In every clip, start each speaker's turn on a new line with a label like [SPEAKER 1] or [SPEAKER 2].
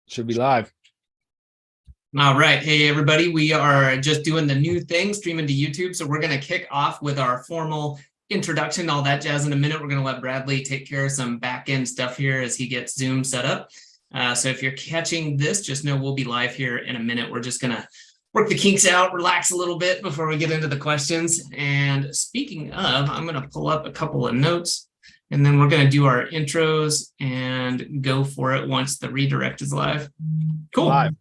[SPEAKER 1] Should be live.
[SPEAKER 2] All right. Hey, everybody. We are just doing the new thing, streaming to YouTube. So we're going to kick off with our formal introduction, all that jazz in a minute. We're going to let Bradley take care of some back end stuff here as he gets Zoom set up. So if you're catching this, just know we'll be live here in a minute. We're just going to work the kinks out, relax a little bit before we get into the questions. And speaking of, I'm going to pull up a couple of notes, and then we're going to do our intros and go for it once the redirect is live. Cool.
[SPEAKER 1] Live.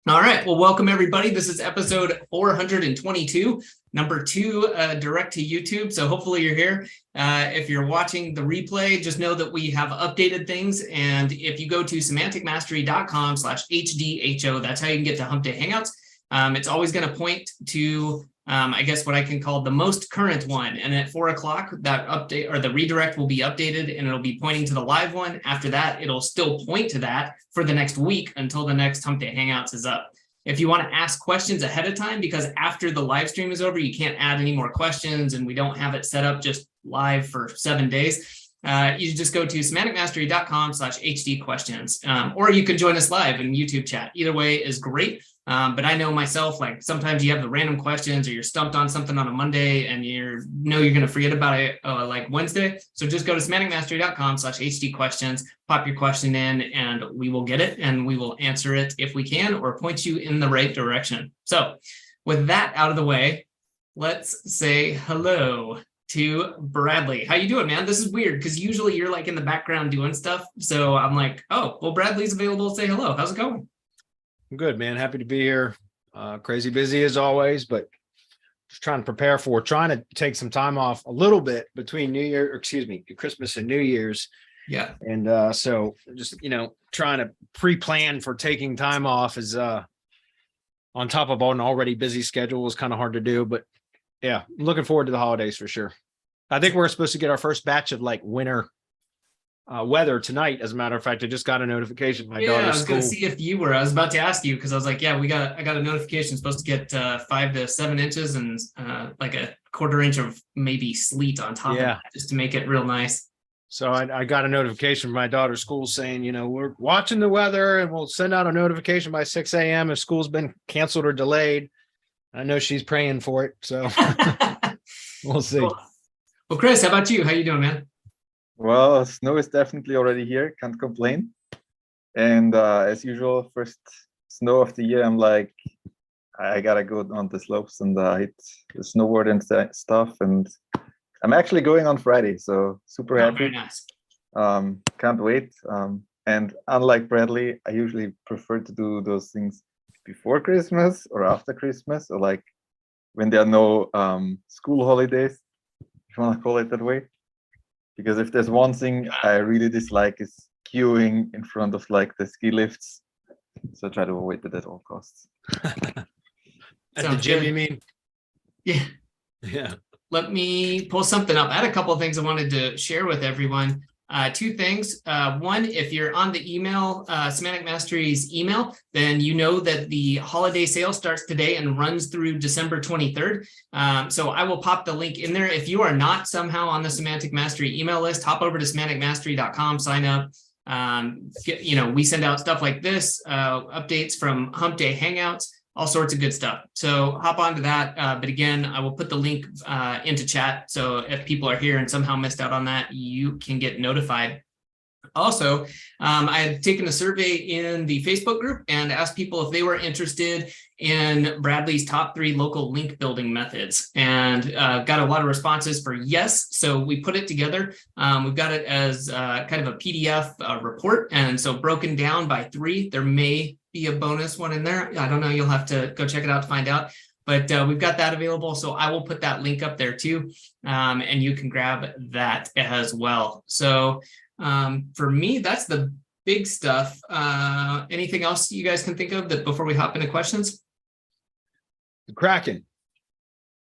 [SPEAKER 2] All right. Well, welcome, everybody. This is episode 422, number 2, direct to YouTube. So hopefully you're here. If you're watching the replay, just know that we have updated things. And if you go to semanticmastery.com/HDHO, that's how you can get to Hump Day Hangouts. It's always going to point to, I guess, what I can call the most current one. And at 4 o'clock, that update or the redirect will be updated and it'll be pointing to the live one. After that, it'll still point to that for the next week until the next Hump Day Hangouts is up. If you want to ask questions ahead of time, because after the live stream is over, you can't add any more questions and we don't have it set up just live for 7 days. You just go to semanticmastery.com/HD questions, or you can join us live in YouTube chat. Either way is great. But I know myself, like sometimes you have the random questions or you're stumped on something on a Monday and you're going to forget about it like Wednesday. So just go to semanticmastery.com/HD questions, pop your question in and we will get it and we will answer it if we can or point you in the right direction. So with that out of the way, let's say hello to Bradley. How you doing, man? This is weird because usually you're like in the background doing stuff. So I'm like, oh, well, Bradley's available to say hello. How's it going?
[SPEAKER 1] I'm good, man. Happy to be here. Crazy busy as always, but just trying to take some time off a little bit between Christmas and New Year's.
[SPEAKER 2] Yeah.
[SPEAKER 1] And so just, trying to pre-plan for taking time off is on top of an already busy schedule was kind of hard to do, but yeah, I'm looking forward to the holidays for sure. I think we're supposed to get our first batch of like winter weather tonight. As a matter of fact, I just got a notification. My daughter's
[SPEAKER 2] I was going to
[SPEAKER 1] school.
[SPEAKER 2] see if you were. I was about to ask you because I was like, yeah, I got a notification supposed to get 5 to 7 inches and like a quarter inch of maybe sleet on top of that just to make it real nice.
[SPEAKER 1] So I got a notification from my daughter's school saying, we're watching the weather and we'll send out a notification by 6 a.m. if school's been canceled or delayed. I know she's praying for it, so we'll see.
[SPEAKER 2] Cool. Well, Chris, how about you? How you doing, man?
[SPEAKER 3] Well, snow is definitely already here. Can't complain. And as usual, first snow of the year, I'm like, I gotta go on the slopes and hit the snowboard and stuff. And I'm actually going on Friday, so super happy.
[SPEAKER 2] Very nice.
[SPEAKER 3] Can't wait. And unlike Bradley, I usually prefer to do those things before Christmas or after Christmas, or like when there are no school holidays, if you want to call it that way. Because if there's one thing I really dislike is queuing in front of like the ski lifts. So I try to avoid it at all costs.
[SPEAKER 1] At the gym, you mean?
[SPEAKER 2] Yeah.
[SPEAKER 1] Yeah.
[SPEAKER 2] Let me pull something up. I had a couple of things I wanted to share with everyone. 2 things. One, if you're on the email, Semantic Mastery's email, then you know that the holiday sale starts today and runs through December 23rd. So I will pop the link in there. If you are not somehow on the Semantic Mastery email list, hop over to semanticmastery.com, sign up. We send out stuff like this, updates from Hump Day Hangouts, all sorts of good stuff. So hop onto that. But again, I will put the link into chat. So if people are here and somehow missed out on that, you can get notified. Also, I had taken a survey in the Facebook group and asked people if they were interested in Bradley's top 3 local link building methods, and got a lot of responses for yes. So we put it together. We've got it as kind of a PDF report, and so broken down by 3. There may be a bonus one in there. I don't know. You'll have to go check it out to find out. But we've got that available. So I will put that link up there too. And you can grab that as well. So for me, that's the big stuff. Anything else you guys can think of that before we hop into questions?
[SPEAKER 1] The Kraken.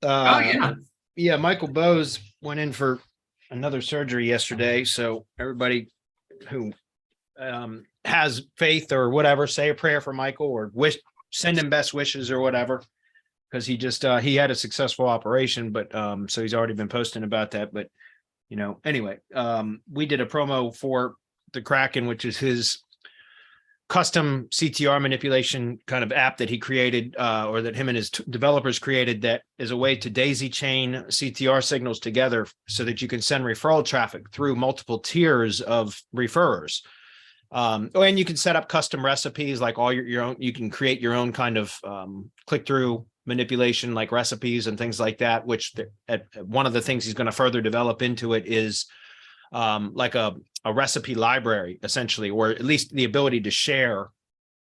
[SPEAKER 1] Yeah, Michael Bowes went in for another surgery yesterday. So everybody who has faith or whatever, say a prayer for Michael or send him best wishes or whatever, because he just he had a successful operation, but so he's already been posting about that. But anyway, we did a promo for the Kraken, which is his custom CTR manipulation kind of app that he created, or that him and his developers created, that is a way to daisy chain CTR signals together so that you can send referral traffic through multiple tiers of referrers. And you can set up custom recipes, like all your own. You can create your own kind of click-through manipulation, like recipes and things like that, which one of the things he's going to further develop into it is like a recipe library, essentially, or at least the ability to share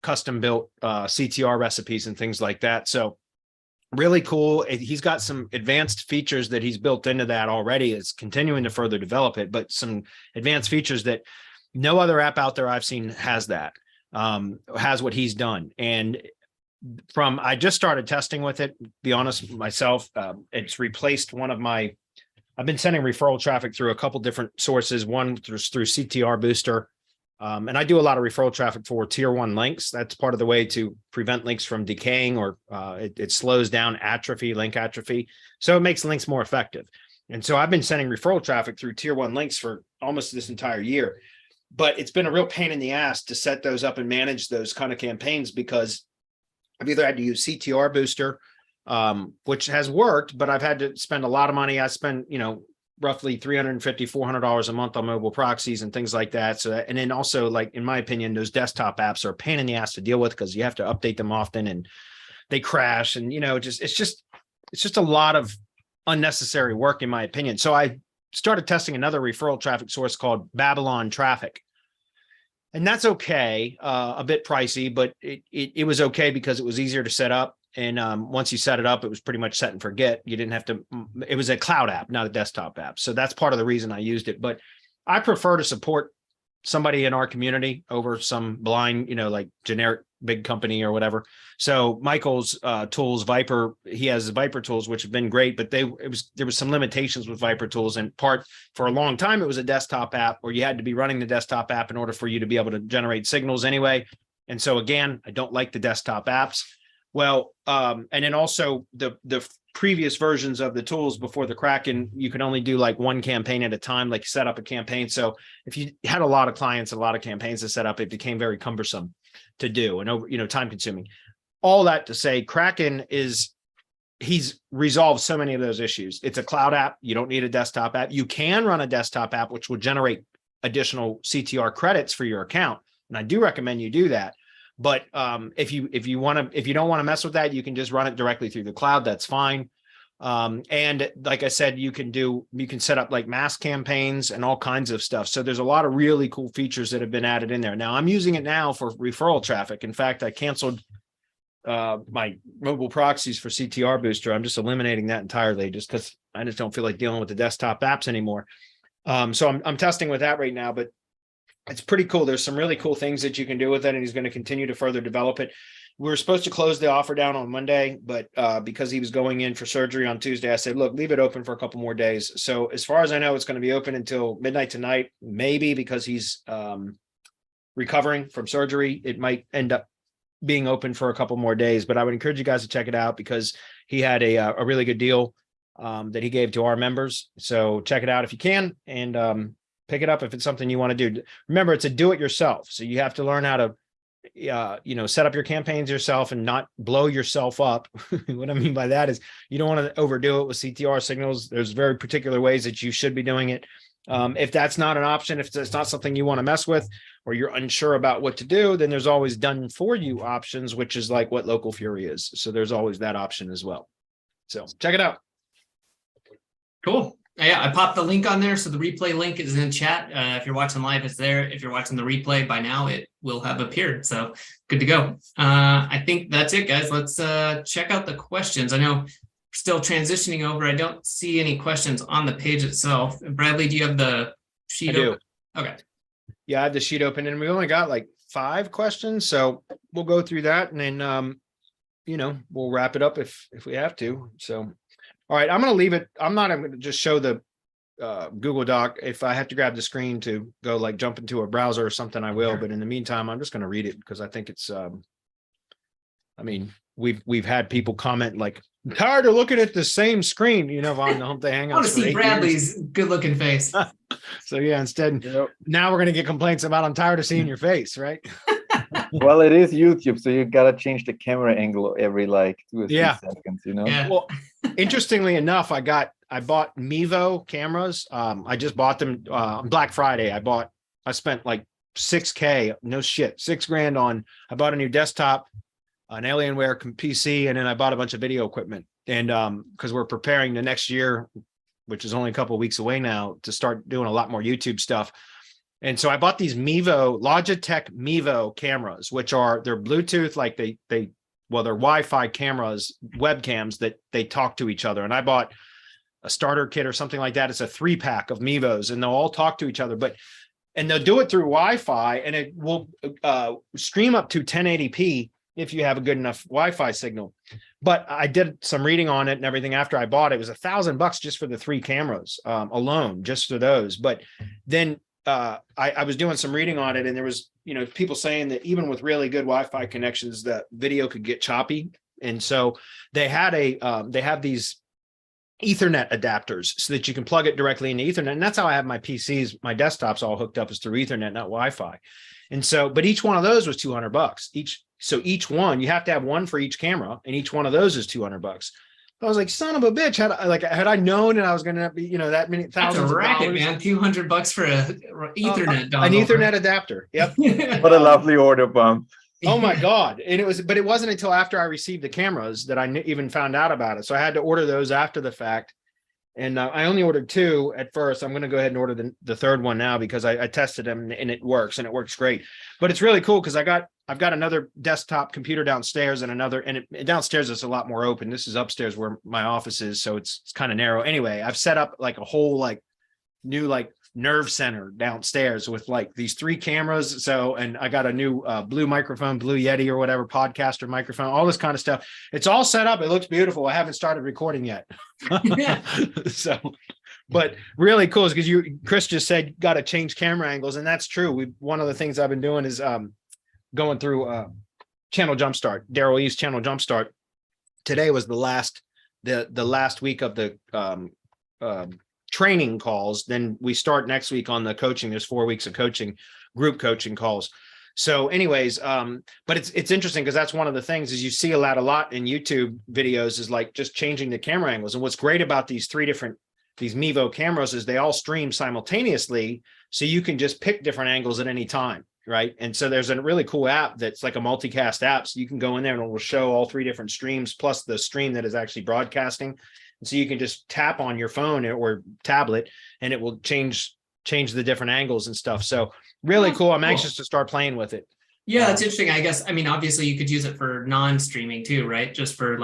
[SPEAKER 1] custom built CTR recipes and things like that. So really cool. He's got some advanced features that he's built into that already. It's continuing to further develop it, but some advanced features that no other app out there I've seen has that, has what he's done. And I just started testing with it, be honest myself. It's replaced one of my, I've been sending referral traffic through a couple different sources. One through CTR Booster. And I do a lot of referral traffic for tier 1 links. That's part of the way to prevent links from decaying, or it slows down atrophy, link atrophy. So it makes links more effective. And so I've been sending referral traffic through tier 1 links for almost this entire year. But it's been a real pain in the ass to set those up and manage those kind of campaigns, because I've either had to use CTR Booster, which has worked, but I've had to spend a lot of money. I spend, roughly $350, $400 a month on mobile proxies and things like that. So, and then also, like, in my opinion, those desktop apps are a pain in the ass to deal with, because you have to update them often and they crash, and it's just a lot of unnecessary work, in my opinion. So I started testing another referral traffic source called Babylon Traffic. And that's okay, a bit pricey, but it was okay because it was easier to set up. And once you set it up, it was pretty much set and forget. You didn't have to, it was a cloud app, not a desktop app. So that's part of the reason I used it. But I prefer to support somebody in our community over some blind, like generic big company or whatever. So Michael's tools, Viper, he has Viper tools, which have been great, but there was some limitations with Viper tools. And for a long time, it was a desktop app where you had to be running the desktop app in order for you to be able to generate signals anyway. And so again, I don't like the desktop apps. Well, and then also the previous versions of the tools before the Kraken, you could only do like one campaign at a time, like set up a campaign. So if you had a lot of clients, a lot of campaigns to set up, it became very cumbersome to do and time consuming. All that to say, Kraken he's resolved so many of those issues. It's a cloud app. You don't need a desktop app. You can run a desktop app, which would generate additional CTR credits for your account. And I do recommend you do that. But if you don't want to mess with that, you can just run it directly through the cloud. That's fine. And like I said, you can set up like mass campaigns and all kinds of stuff. So there's a lot of really cool features that have been added in there. Now I'm using it now for referral traffic. In fact, I canceled my mobile proxies for CTR Booster. I'm just eliminating that entirely, just because I just don't feel like dealing with the desktop apps anymore. So I'm testing with that right now, but it's pretty cool. There's some really cool things that you can do with it, and he's going to continue to further develop it. We were supposed to close the offer down on Monday, but because he was going in for surgery on Tuesday, I said, look, leave it open for a couple more days. So as far as I know, it's going to be open until midnight tonight, maybe because he's recovering from surgery. It might end up being open for a couple more days, but I would encourage you guys to check it out, because he had a really good deal that he gave to our members. So check it out if you can, and pick it up if it's something you want to do. Remember, it's a do-it-yourself, so you have to learn how to set up your campaigns yourself and not blow yourself up. What I mean by that is you don't want to overdo it with CTR signals. There's very particular ways that you should be doing it. If that's not an option, if it's not something you want to mess with, or you're unsure about what to do, then there's always done for you options, which is like what Local Fury is. So there's always that option as well. So check it out.
[SPEAKER 2] Cool. Yeah, I popped the link on there. So the replay link is in chat. If you're watching live, it's there. If you're watching the replay, by now it will have appeared. So good to go. I think that's it, guys. Let's check out the questions. I know we're still transitioning over. I don't see any questions on the page itself. Bradley, do you have the sheet open? Okay.
[SPEAKER 1] Yeah, I have the sheet open, and we only got like 5 questions. So we'll go through that, and then, we'll wrap it up if we have to. So. All right, I'm going to leave it. I'm going to just show the Google Doc. If I have to grab the screen to go like jump into a browser or something, I will. But in the meantime, I'm just going to read it, because I think it's, we've had people comment like, I'm tired of looking at the same screen, on the Hump Hangouts.
[SPEAKER 2] I want to see Bradley's good looking face.
[SPEAKER 1] So yeah, instead, now we're going to get complaints about I'm tired of seeing your face, right?
[SPEAKER 3] Well, it is YouTube, so you gotta change the camera angle every like 2 or 3
[SPEAKER 1] Yeah.
[SPEAKER 3] seconds, you know?
[SPEAKER 2] Yeah.
[SPEAKER 1] Well, interestingly enough, I bought Mevo cameras. I just bought them on Black Friday. I spent like $6K, no shit, $6 grand on. I bought a new desktop, an Alienware PC, and then I bought a bunch of video equipment. And because we're preparing the next year, which is only a couple of weeks away now, to start doing a lot more YouTube stuff. And so I bought these Logitech Mevo cameras, which they're Bluetooth, like they're Wi-Fi cameras, webcams that they talk to each other. And I bought a starter kit or something like that. It's a 3-pack of Mevos, and they'll all talk to each other, and they'll do it through Wi-Fi, and it will stream up to 1080p if you have a good enough Wi-Fi signal. But I did some reading on it and everything after I bought it. It was $1,000 just for the 3 cameras alone, just for those. But then I was doing some reading on it, and there was, people saying that even with really good Wi-Fi connections, the video could get choppy. And so they have these Ethernet adapters so that you can plug it directly into Ethernet. And that's how I have my PCs, my desktops all hooked up is through Ethernet, not Wi-Fi. And so, but each one of those was $200 each. So each one, you have to have one for each camera, and each one of those is $200. I was like, son of a bitch. Had I known that I was going to be, that many thousands
[SPEAKER 2] That's a racket,
[SPEAKER 1] of dollars,
[SPEAKER 2] man. $200 for a Ethernet dongle.
[SPEAKER 1] an Ethernet adapter. Yep.
[SPEAKER 3] What a lovely order bump.
[SPEAKER 1] Oh my God. And it wasn't until after I received the cameras that I even found out about it. So I had to order those after the fact. And I only ordered 2 at first. I'm going to go ahead and order the third one now because I tested them and it works, and it works great. But it's really cool because I've got another desktop computer downstairs and downstairs is a lot more open. This is upstairs where my office is, so it's kind of narrow. Anyway, I've set up like a whole new nerve center downstairs with like these 3 cameras. So, and I got a new blue microphone, Blue Yeti or whatever, podcaster microphone, all this kind of stuff. It's all set up. It looks beautiful. I haven't started recording yet. So, but really cool is because Chris just said, got to change camera angles. And that's true. One of the things I've been doing is going through Channel Jumpstart, Daryl East Channel Jumpstart. Today was the last week of the training calls. Then we start next week on the coaching. There's 4 weeks of coaching, group coaching calls. So anyways, but it's interesting because that's one of the things is you see a lot in YouTube videos is like just changing the camera angles. And what's great about these Mevo cameras is they all stream simultaneously. So you can just pick different angles at any time. Right. And so there's a really cool app that's like a multicast app. So you can go in there and it will show all 3 different streams plus the stream that is actually broadcasting. And so you can just tap on your phone or tablet and it will change the different angles and stuff. So really cool. I'm anxious to start playing with it.
[SPEAKER 2] Yeah, that's interesting. I guess, obviously you could use it for non-streaming too, right? Just for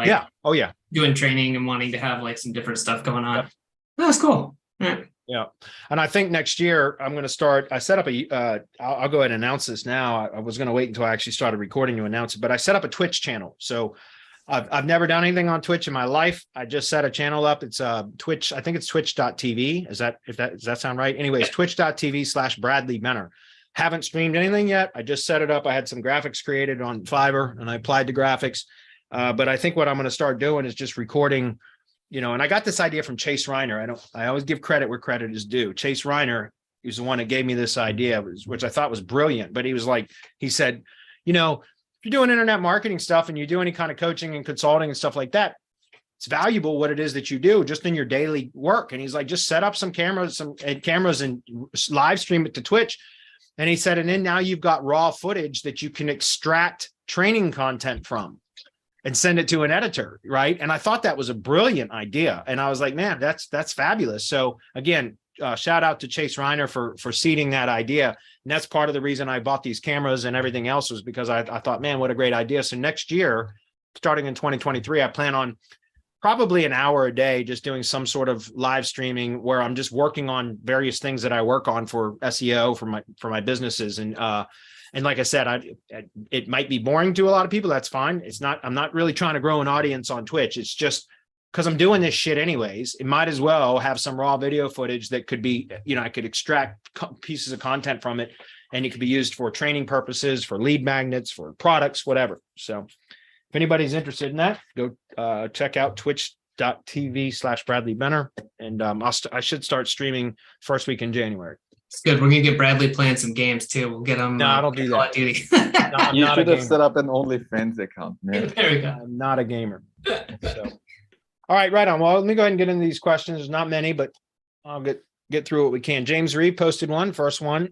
[SPEAKER 2] doing training and wanting to have like some different stuff going on.
[SPEAKER 1] Yep.
[SPEAKER 2] That's cool. All right.
[SPEAKER 1] Yeah. And I think next year I'm going to start, I set up I'll go ahead and announce this now. I was going to wait until I actually started recording to announce it, but I set up a Twitch channel. So I've never done anything on Twitch in my life. I just set a channel up. It's Twitch. I think it's twitch.tv. Does that sound right? Anyways, twitch.tv/Bradley Benner. Haven't streamed anything yet. I just set it up. I had some graphics created on Fiverr and I applied the graphics. But I think what I'm going to start doing is just recording, and I got this idea from Chase Reiner. I always give credit where credit is due. Chase Reiner is the one that gave me this idea, which I thought was brilliant. But he said, if you're doing internet marketing stuff and you do any kind of coaching and consulting and stuff like that, it's valuable what it is that you do just in your daily work. And he's like, just set up some cameras and live stream it to Twitch. And he said, and then now you've got raw footage that you can extract training content from and send it to an editor. Right. And I thought that was a brilliant idea. And I was like, man, that's fabulous. So again, shout out to Chase Reiner for seeding that idea. And that's part of the reason I bought these cameras and everything else was because I thought, man, what a great idea. So next year, starting in 2023, I plan on probably an hour a day, just doing some sort of live streaming where I'm just working on various things that I work on for SEO for my businesses. And like I said, it might be boring to a lot of people. That's fine. I'm not really trying to grow an audience on Twitch. It's just because I'm doing this shit anyways, it might as well have some raw video footage that could be, I could extract pieces of content from it and it could be used for training purposes, for lead magnets, for products, whatever. So if anybody's interested in that, go check out twitch.tv/Bradley Benner. And I should start streaming first week in January.
[SPEAKER 2] It's good. We're gonna get Bradley playing some games too. We'll get him.
[SPEAKER 1] No, I don't do
[SPEAKER 2] Call
[SPEAKER 1] that.
[SPEAKER 2] of Duty.
[SPEAKER 1] No, I'm
[SPEAKER 3] You
[SPEAKER 1] not a
[SPEAKER 3] should have
[SPEAKER 1] gamer.
[SPEAKER 3] set up an OnlyFans account, man.
[SPEAKER 2] There we go.
[SPEAKER 1] I'm not a gamer. So, all right, right on. Well, let me go ahead and get into these questions. There's not many, but I'll get through what we can. James Reed posted one, first one.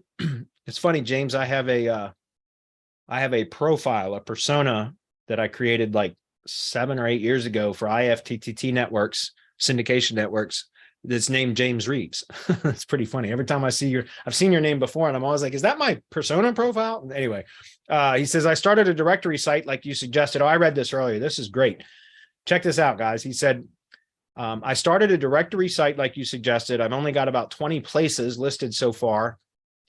[SPEAKER 1] It's funny, James. I have a profile, a persona that I created like 7 or 8 years ago for IFTTT networks, syndication networks. That's named James Reeves. It's pretty funny. Every time I've seen your name before, and I'm always like, is that my persona profile? Anyway, he says, I started a directory site like you suggested. Oh, I read this earlier. This is great. Check this out, guys. He said, I started a directory site like you suggested. I've only got about 20 places listed so far,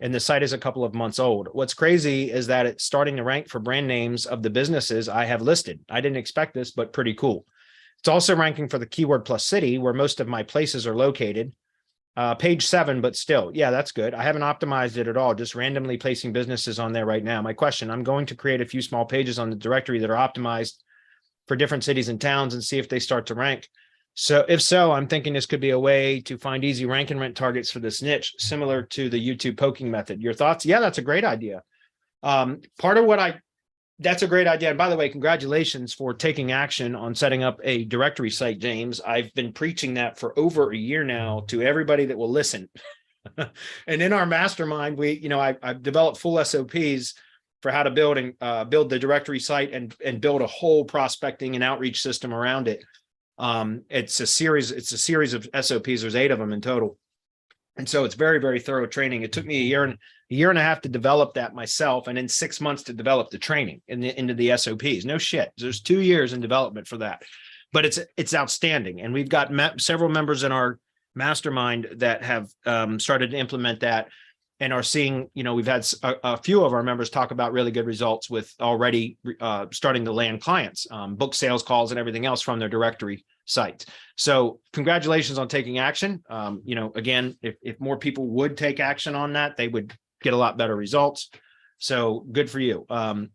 [SPEAKER 1] and the site is a couple of months old. What's crazy is that it's starting to rank for brand names of the businesses I have listed. I didn't expect this, but pretty cool. It's also ranking for the keyword plus city, where most of my places are located. Page 7, but still, yeah, that's good. I haven't optimized it at all, just randomly placing businesses on there right now. My question, I'm going to create a few small pages on the directory that are optimized for different cities and towns and see if they start to rank. So if so, I'm thinking this could be a way to find easy rank and rent targets for this niche, similar to the YouTube poking method. Your thoughts? Yeah, that's a great idea. That's a great idea. And by the way, congratulations for taking action on setting up a directory site, James. I've been preaching that for over a year now to everybody that will listen. And in our mastermind, I've developed full SOPs for how to build the directory site and build a whole prospecting and outreach system around it. It's a series of SOPs. There's 8 of them in total. And so it's very, very thorough training. It took me a year and a half to develop that myself, and then 6 months to develop the training into the SOPs. No shit. There's 2 years in development for that, but it's outstanding. And we've got several members in our mastermind that have started to implement that and are seeing, we've had a few of our members talk about really good results with already starting to land clients, book sales calls and everything else from their directory sites. So congratulations on taking action. Again, if more people would take action on that, they would get a lot better results. So good for you.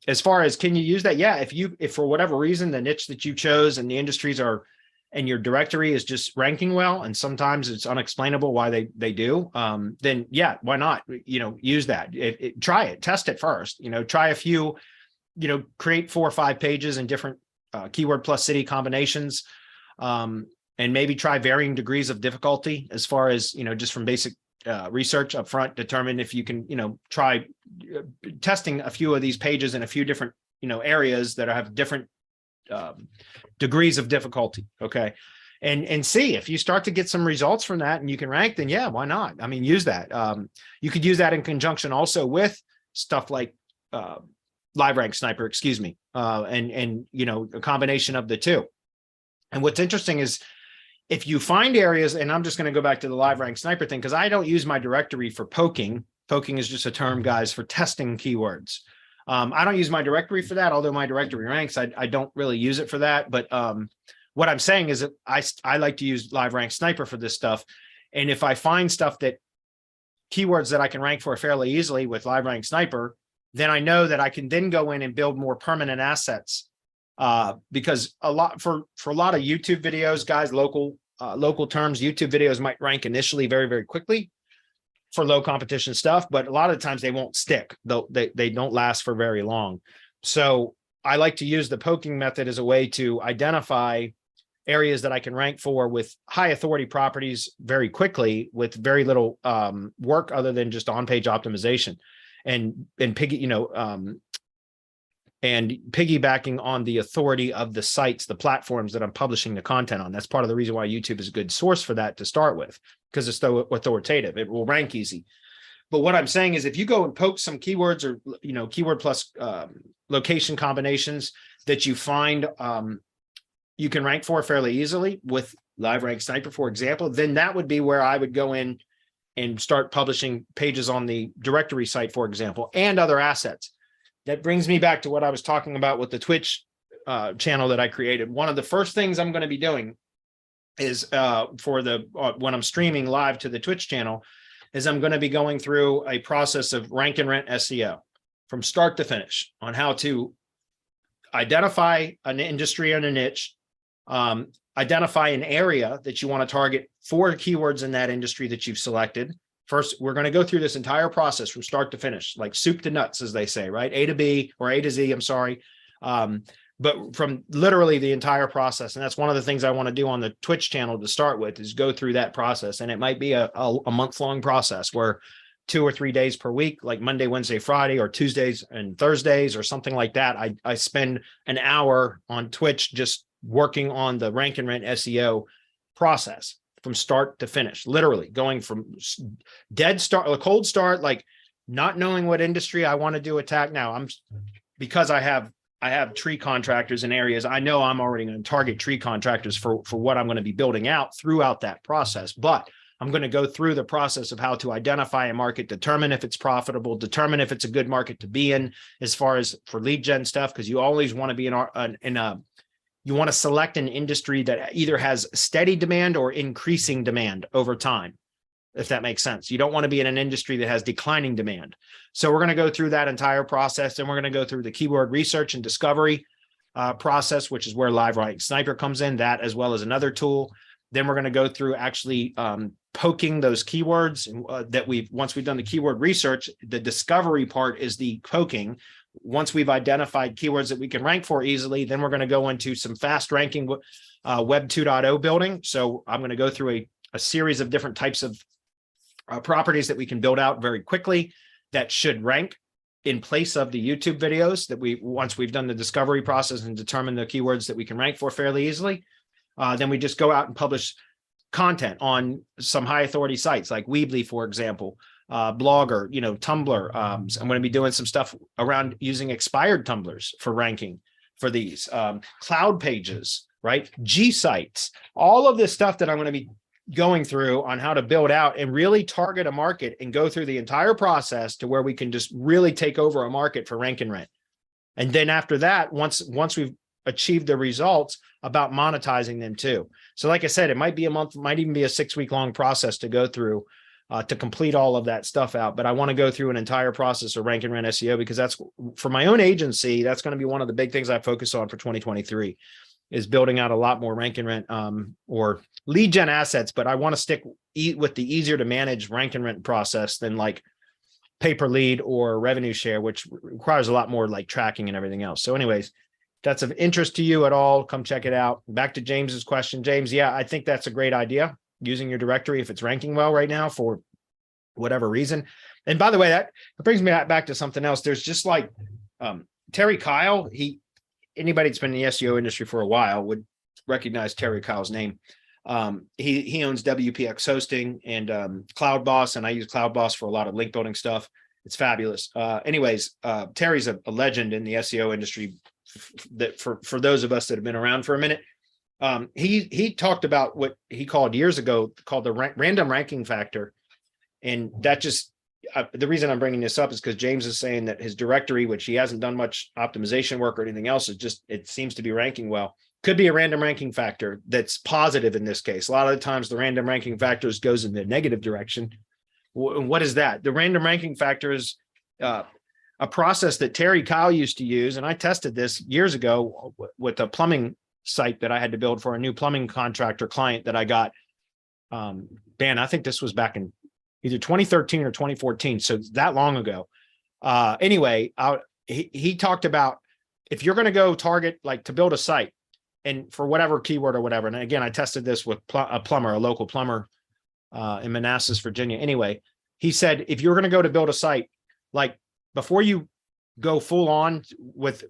[SPEAKER 1] As far as, can you use that? Yeah. If for whatever reason, the niche that you chose and the industries and your directory is just ranking well, and sometimes it's unexplainable why they do, then yeah, why not, use that. Try it, test it first, try a few, create 4 or 5 pages in different keyword plus city combinations, and maybe try varying degrees of difficulty as far as, just from basic research up front, determine if you can, try testing a few of these pages in a few different, areas that have different degrees of difficulty. Okay. And see if you start to get some results from that and you can rank, then yeah, why not? I mean, use that. You could use that in conjunction also with stuff like LiveRank Sniper, and a combination of the two. And what's interesting is if you find areas, and I'm just going to go back to the LiveRank Sniper thing, because I don't use my directory for poking. Poking is just a term, guys, for testing keywords. I don't use my directory for that, although my directory ranks, I don't really use it for that. But what I'm saying is that I like to use LiveRank Sniper for this stuff. And if I find stuff that keywords that I can rank for fairly easily with LiveRank Sniper, then I know that I can then go in and build more permanent assets. Because for a lot of YouTube videos, guys, local terms, YouTube videos might rank initially very, very quickly for low competition stuff, but a lot of times they won't stick. They don't last for very long. So I like to use the poking method as a way to identify areas that I can rank for with high authority properties very quickly with very little work other than just on-page optimization and piggybacking on the authority of the sites, the platforms that I'm publishing the content on. That's part of the reason why YouTube is a good source for that to start with, because it's so authoritative. It will rank easy. But what I'm saying is if you go and poke some keywords or, keyword plus location combinations that you find you can rank for fairly easily with LiveRank Sniper, for example, then that would be where I would go in and start publishing pages on the directory site, for example, and other assets. That brings me back to what I was talking about with the Twitch channel that I created. One of the first things I'm going to be doing is when I'm streaming live to the Twitch channel is I'm going to be going through a process of rank and rent SEO from start to finish on how to identify an industry and a niche, identify an area that you want to target for keywords in that industry that you've selected First, we're going to go through this entire process from start to finish, like soup to nuts, as they say, right? A to B or A to Z, I'm sorry. But from literally the entire process. And that's one of the things I want to do on the Twitch channel to start with, is go through that process. And it might be a month-long process where 2 or 3 days per week, like Monday, Wednesday, Friday, or Tuesdays and Thursdays or something like that. I spend an hour on Twitch just working on the rank and rent SEO process from start to finish, literally going from dead start, a cold start, like not knowing what industry I want to do attack. Now because I have tree contractors in areas, I know I'm already going to target tree contractors for what I'm going to be building out throughout that process. But I'm going to go through the process of how to identify a market, determine if it's profitable, determine if it's a good market to be in as far as for lead gen stuff, because you always want to be you want to select an industry that either has steady demand or increasing demand over time, if that makes sense. You don't want to be in an industry that has declining demand. So we're going to go through that entire process, and we're going to go through the keyword research and discovery process, which is where Live Writing Sniper comes in, that as well as another tool. Then we're going to go through actually poking those keywords that once we've done the keyword research. The discovery part is the poking. Once we've identified keywords that we can rank for easily, then we're going to go into some fast ranking Web 2.0 building. So I'm going to go through a series of different types of properties that we can build out very quickly that should rank in place of the YouTube videos that once we've done the discovery process and determine the keywords that we can rank for fairly easily. Then we just go out and publish content on some high authority sites like Weebly, for example, Blogger, Tumblr. I'm going to be doing some stuff around using expired Tumblrs for ranking for these cloud pages, right? G sites, all of this stuff that I'm going to be going through on how to build out and really target a market and go through the entire process to where we can just really take over a market for rank and rent. And then after that, once we've achieved the results, about monetizing them too. So like I said, it might be a month, might even be a 6-week long process to go through to complete all of that stuff out. But I want to go through an entire process of rank and rent SEO, because that's, for my own agency, that's going to be one of the big things I focus on for 2023, is building out a lot more rank and rent or lead gen assets. But I want to stick with the easier to manage rank and rent process than like pay per lead or revenue share, which requires a lot more like tracking and everything else. So anyways, if that's of interest to you at all, come check it out. Back to James's question. James, yeah, I think that's a great idea, using your directory if it's ranking well right now for whatever reason. And by the way, that brings me back to something else. There's just like Terry Kyle. Anybody that's been in the SEO industry for a while would recognize Terry Kyle's name. He owns WPX Hosting and Cloud Boss, and I use Cloud Boss for a lot of link building stuff. It's fabulous. Anyways, Terry's a legend in the SEO industry. That for those of us that have been around for a minute, he talked about what he called years ago called the random ranking factor, and that just the reason I'm bringing this up is because James is saying that his directory, which he hasn't done much optimization work or anything else, it seems to be ranking well. Could be a random ranking factor that's positive in this case. A lot of the times the random ranking factors goes in the negative direction. What is that? The random ranking factor is a process that Terry Kyle used to use, and I tested this years ago with a plumbing site that I had to build for a new plumbing contractor client that I got. I think this was back in either 2013 or 2014, so that long ago. Anyway, he talked about if you're going to go target, like to build a site, and for whatever keyword or whatever, and again, I tested this with a local plumber in Manassas, Virginia. Anyway, he said, if you're going to go to build a site, like before you go full on with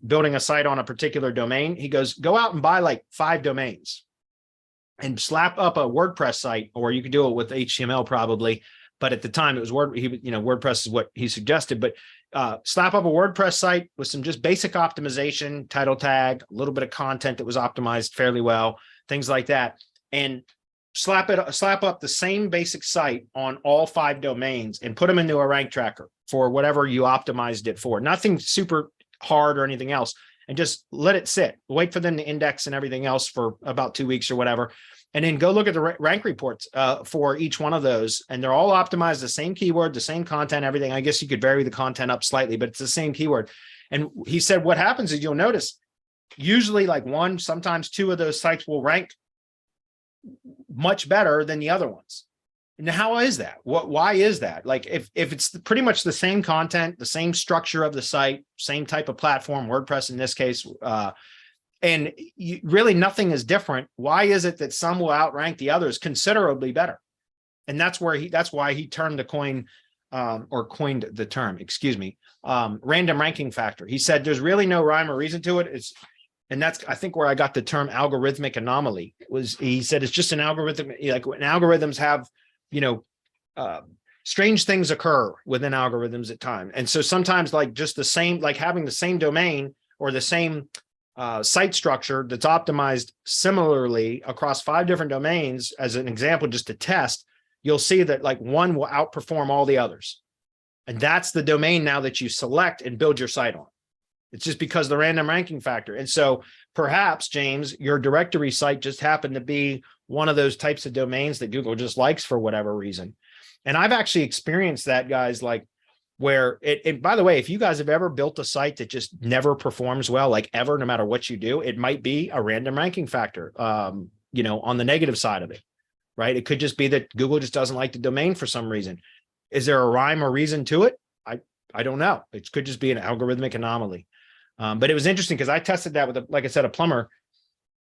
[SPEAKER 1] building a site on a particular domain, he goes, go out and buy like 5 domains and slap up a WordPress site, or you could do it with HTML probably. But at the time it was WordPress is what he suggested, but slap up a WordPress site with some just basic optimization, title tag, a little bit of content that was optimized fairly well, things like that. And slap up the same basic site on all 5 domains and put them into a rank tracker for whatever you optimized it for. Nothing super hard or anything else. And just let it sit, wait for them to index and everything else for about 2 weeks or whatever. And then go look at the rank reports for each one of those. And they're all optimized, the same keyword, the same content, everything. I guess you could vary the content up slightly, but it's the same keyword. And he said, what happens is you'll notice usually like 1, sometimes 2 of those sites will rank much better than the other ones. Now, how is that? Why is that? Like, if it's pretty much the same content, the same structure of the site, same type of platform, WordPress in this case, and really nothing is different, why is it that some will outrank the others considerably better? And that's why he termed the coined the term, excuse me, random ranking factor. He said there's really no rhyme or reason to it. And that's, I think, where I got the term algorithmic anomaly. He said it's just an algorithm, like when algorithms have, strange things occur within algorithms at times. And so sometimes, like, just the same, like having the same domain or the same site structure that's optimized similarly across 5 different domains, as an example, just to test, you'll see that like one will outperform all the others. And that's the domain now that you select and build your site on. It's just because of the random ranking factor. And so perhaps, James, your directory site just happened to be one of those types of domains that Google just likes for whatever reason. And I've actually experienced that, guys, like where it, by the way, if you guys have ever built a site that just never performs well, like ever, no matter what you do, it might be a random ranking factor, on the negative side of it, right? It could just be that Google just doesn't like the domain for some reason. Is there a rhyme or reason to it? I don't know. It could just be an algorithmic anomaly. But it was interesting because I tested that with, like I said, a plumber,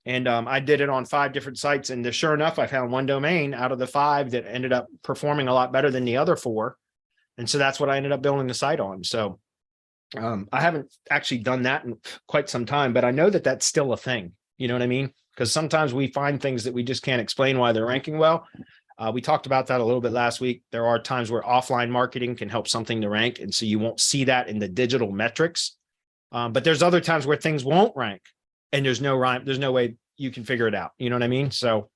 [SPEAKER 1] and I did it on 5 different sites. And sure enough, I found one domain out of the 5 that ended up performing a lot better than the other 4. And so that's what I ended up building the site on. So I haven't actually done that in quite some time, but I know that that's still a thing. You know what I mean? Because sometimes we find things that we just can't explain why they're ranking well. We talked about that a little bit last week. There are times where offline marketing can help something to rank. And so you won't see that in the digital metrics. But there's other times where things won't rank and there's no rhyme. There's no way you can figure it out. You know what I mean? So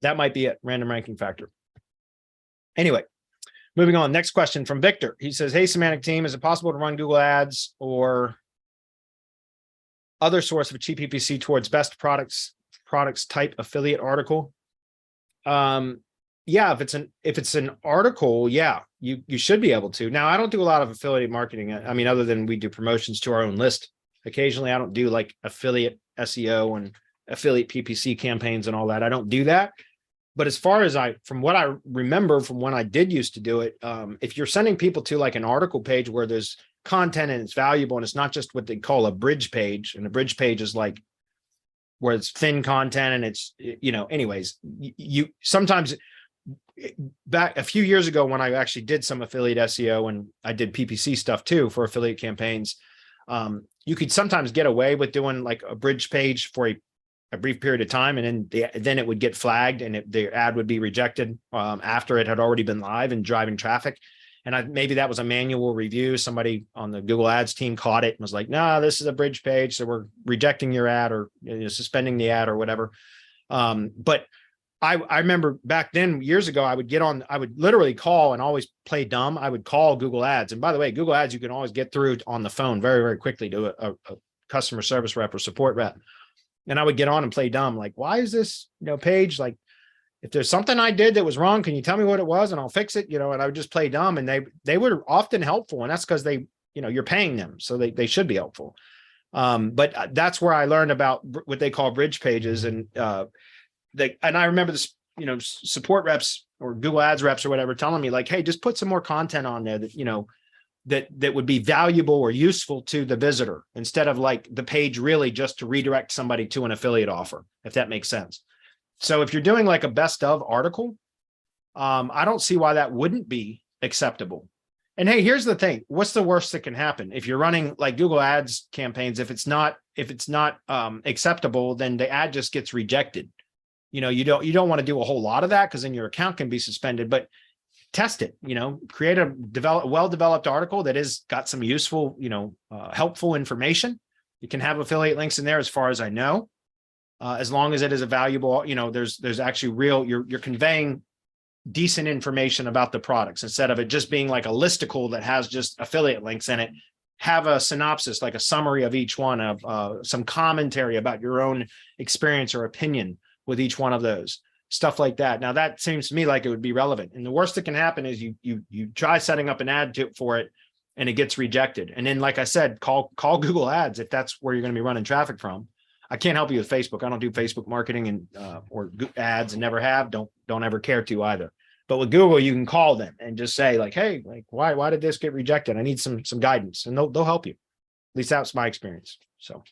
[SPEAKER 1] that might be it. Random ranking factor. Anyway, moving on. Next question from Victor. He says, hey, Semantic team, is it possible to run Google ads or other source of cheap PPC towards best products type affiliate article? Yeah, if it's an article, yeah, you should be able to. Now, I don't do a lot of affiliate marketing. I mean, other than we do promotions to our own list. Occasionally, I don't do like affiliate SEO and affiliate PPC campaigns and all that. I don't do that. But as far as from what I remember from when I did used to do it, if you're sending people to like an article page where there's content and it's valuable and it's not just what they call a bridge page, and a bridge page is like where it's thin content and it's, anyways, you sometimes back a few years ago when I actually did some affiliate SEO and I did PPC stuff too for affiliate campaigns, you could sometimes get away with doing like a bridge page for a brief period of time, and then it would get flagged and the ad would be rejected after it had already been live and driving traffic. And maybe that was a manual review. Somebody on the Google Ads team caught it and was like, no, this is a bridge page, so we're rejecting your ad or suspending the ad or whatever. But I remember back then, years ago, I would literally call and always play dumb. I would call Google Ads. And by the way, Google Ads, you can always get through on the phone very, very quickly to a customer service rep or support rep. And I would get on and play dumb. Like, why is this, page, like, if there's something I did that was wrong, can you tell me what it was and I'll fix it, and I would just play dumb. And they were often helpful. And that's because you're paying them. So they should be helpful. But that's where I learned about what they call bridge pages. And I remember this, support reps or Google Ads reps or whatever telling me like, hey, just put some more content on there that, that would be valuable or useful to the visitor, instead of like the page really just to redirect somebody to an affiliate offer, if that makes sense. So if you're doing like a best of article, I don't see why that wouldn't be acceptable. And hey, here's the thing. What's the worst that can happen? If you're running like Google Ads campaigns, if it's not acceptable, then the ad just gets rejected. You don't want to do a whole lot of that because then your account can be suspended, but test it, create a well-developed article that is got some useful, helpful information. You can have affiliate links in there as far as I know, as long as it is a valuable, there's actually you're conveying decent information about the products instead of it just being like a listicle that has just affiliate links in it. Have a synopsis, like a summary of each one, of some commentary about your own experience or opinion with each one of those, stuff like that. Now that seems to me like it would be relevant. And the worst that can happen is you try setting up an ad for it and it gets rejected. And then, like I said, call Google Ads if that's where you're going to be running traffic from. I can't help you with Facebook. I don't do Facebook marketing and or ads, and never have. Don't ever care to either. But with Google, you can call them and just say like, hey, like why did this get rejected? I need some guidance, and they'll help you. At least that's my experience. So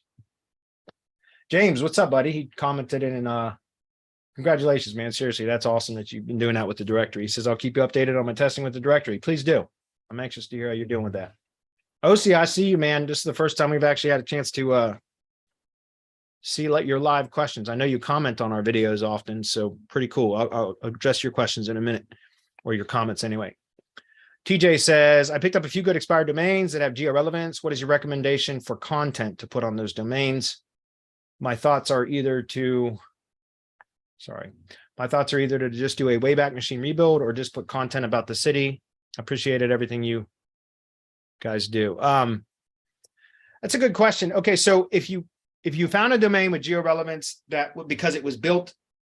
[SPEAKER 1] James, what's up, buddy? He commented in congratulations, man. Seriously, that's awesome that you've been doing that with the directory. He says, I'll keep you updated on my testing with the directory. Please do. I'm anxious to hear how you're doing with that. OC, I see you, man. This is the first time we've actually had a chance to see your live questions. I know you comment on our videos often, so pretty cool. I'll address your questions in a minute, or your comments anyway. TJ says, I picked up a few good expired domains that have geo-relevance. What is your recommendation for content to put on those domains? My thoughts are either to just do a WayBack Machine rebuild or just put content about the city. Appreciated everything you guys do. That's a good question. Okay, so if you found a domain with geo-relevance that because it was built,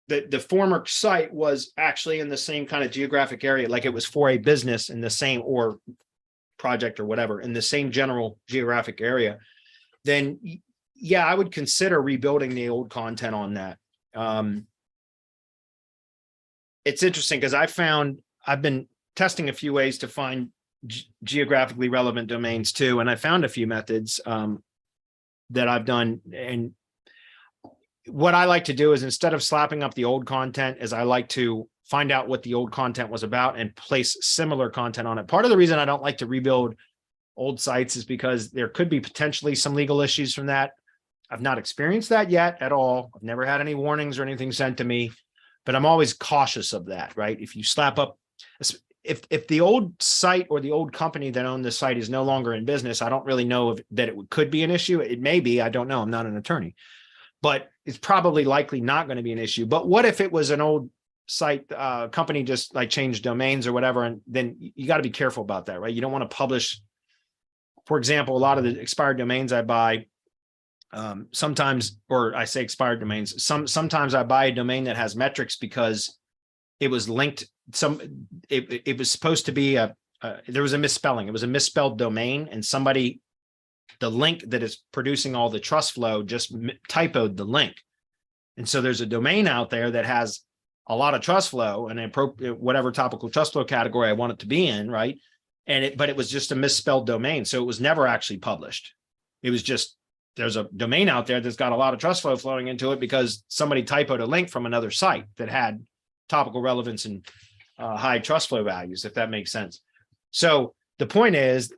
[SPEAKER 1] the former site was actually in the same kind of geographic area, like it was for a business in the same or project or whatever in the same general geographic area, then yeah, I would consider rebuilding the old content on that. It's interesting because I've been testing a few ways to find geographically relevant domains too, and I found a few methods that I've done. And what I like to do is, instead of slapping up the old content, is I like to find out what the old content was about and place similar content on it. Part of the reason I don't like to rebuild old sites is because there could be potentially some legal issues from that. I've not experienced that yet at all. I've never had any warnings or anything sent to me, but I'm always cautious of that, right? If you slap up, if the old site or the old company that owned the site is no longer in business, I don't really know that it could be an issue. It may be, I don't know. I'm not an attorney, but it's probably likely not going to be an issue. But what if it was an old site, company just like changed domains or whatever, and then you got to be careful about that, right? You don't want to publish, for example, a lot of the expired domains I buy, sometimes, or I say expired domains, sometimes I buy a domain that has metrics because it was linked. It was supposed to be there was a misspelling. It was a misspelled domain, and the link that is producing all the trust flow just typoed the link. And so there's a domain out there that has a lot of trust flow and whatever topical trust flow category I want it to be in, right? But it was just a misspelled domain. So it was never actually published. It was just, there's a domain out there that's got a lot of trust flow flowing into it because somebody typoed a link from another site that had topical relevance and high trust flow values, if that makes sense. So the point is,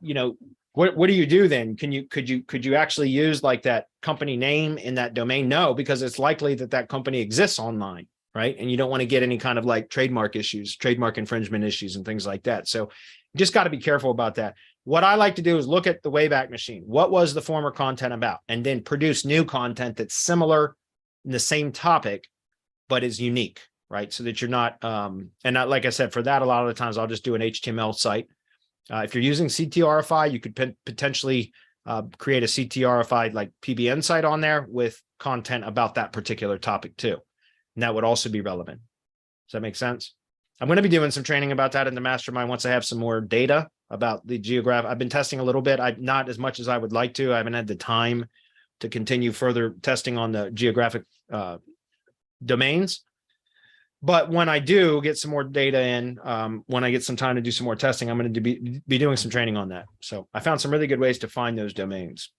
[SPEAKER 1] what do you do then? Could you actually use like that company name in that domain? No, because it's likely that company exists online, right? And you don't want to get any kind of like trademark infringement issues and things like that. So you just got to be careful about that. What I like to do is look at the WayBack Machine. What was the former content about? And then produce new content that's similar in the same topic, but is unique, right? So that you're not, like I said, for that, a lot of the times I'll just do an HTML site. If you're using CTRify, you could potentially create a CTRify like PBN site on there with content about that particular topic too. And that would also be relevant. Does that make sense? I'm going to be doing some training about that in the mastermind once I have some more data about the geographic. I've been testing a little bit. Not as much as I would like to. I haven't had the time to continue further testing on the geographic domains. But when I do get some more data in, when I get some time to do some more testing, I'm going to be doing some training on that. So I found some really good ways to find those domains.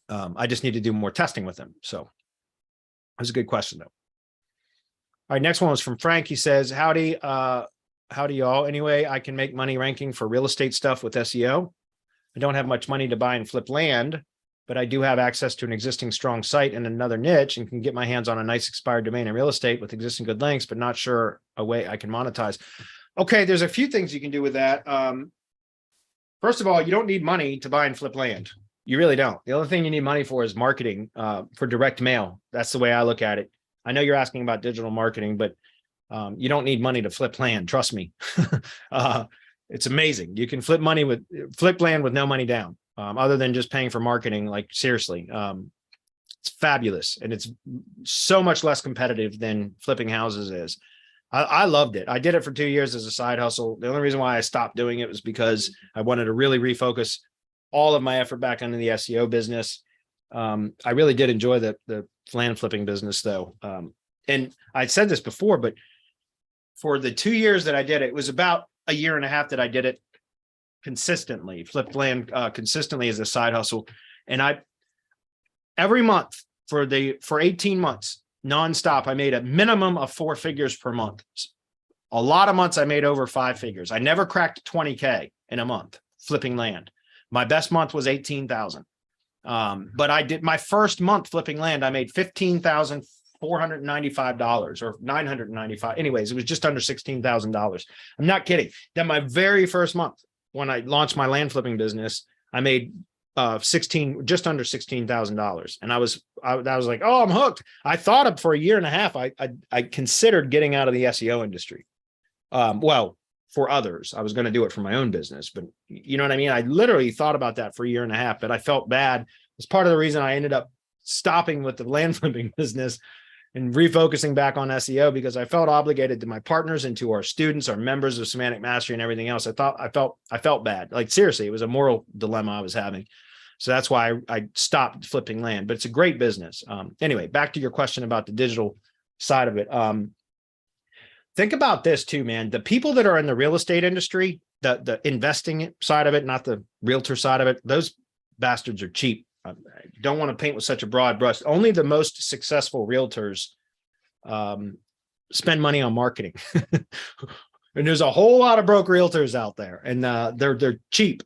[SPEAKER 1] I just need to do more testing with them. So that was a good question, though. All right, next one was from Frank. He says, howdy y'all. Anyway, I can make money ranking for real estate stuff with SEO. I don't have much money to buy and flip land, but I do have access to an existing strong site in another niche and can get my hands on a nice expired domain in real estate with existing good links, but not sure a way I can monetize. Okay, there's a few things you can do with that. First of all, you don't need money to buy and flip land. You really don't. The only thing you need money for is marketing for direct mail. That's the way I look at it. I know you're asking about digital marketing, but you don't need money to flip land. Trust me. It's amazing. You can flip land with no money down. Other than just paying for marketing, like seriously, it's fabulous. And it's so much less competitive than flipping houses is. I loved it. I did it for 2 years as a side hustle. The only reason why I stopped doing it was because I wanted to really refocus all of my effort back into the SEO business. I really did enjoy the land flipping business though. And I said this before, but for the 2 years that I did it, it was about a year and a half that I did it consistently, flipped land consistently as a side hustle. And every month for 18 months, nonstop, I made a minimum of 4 figures per month. A lot of months I made over 5 figures. I never cracked 20K in a month flipping land. My best month was 18,000. But I did my first month flipping land, I made $15,495 or $995. Anyways, it was just under $16,000. I'm not kidding. Then my very first month, when I launched my land flipping business, I made just under $16,000. And I was like, oh, I'm hooked. I thought of for a year and a half, I considered getting out of the SEO industry. Well, for others, I was going to do it for my own business, but you know what I mean? I literally thought about that for a year and a half, but I felt bad. It's part of the reason I ended up stopping with the land flipping business and refocusing back on SEO, because I felt obligated to my partners and to our students, our members of Semantic Mastery and everything else. I felt bad. Like seriously, it was a moral dilemma I was having. So that's why I stopped flipping land, but it's a great business. Anyway, back to your question about the digital side of it. Think about this too, man. The people that are in the real estate industry, the investing side of it, not the realtor side of it, those bastards are cheap. I don't want to paint with such a broad brush. Only the most successful realtors spend money on marketing. And there's a whole lot of broke realtors out there, and they're cheap.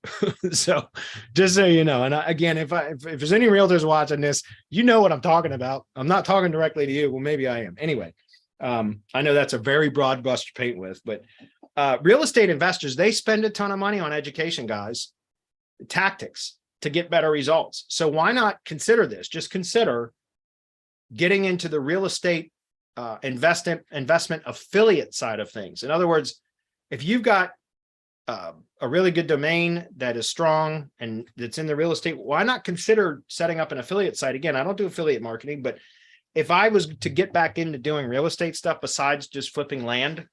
[SPEAKER 1] So just so you know, and again, if there's any realtors watching this, you know what I'm talking about. I'm not talking directly to you. Well, maybe I am. Anyway, I know that's a very broad brush to paint with, but real estate investors, they spend a ton of money on education, guys, tactics to get better results. So why not consider this? Just consider getting into the real estate investment affiliate side of things. In other words, if you've got a really good domain that is strong and that's in the real estate, why not consider setting up an affiliate site? Again, I don't do affiliate marketing, but if I was to get back into doing real estate stuff besides just flipping land,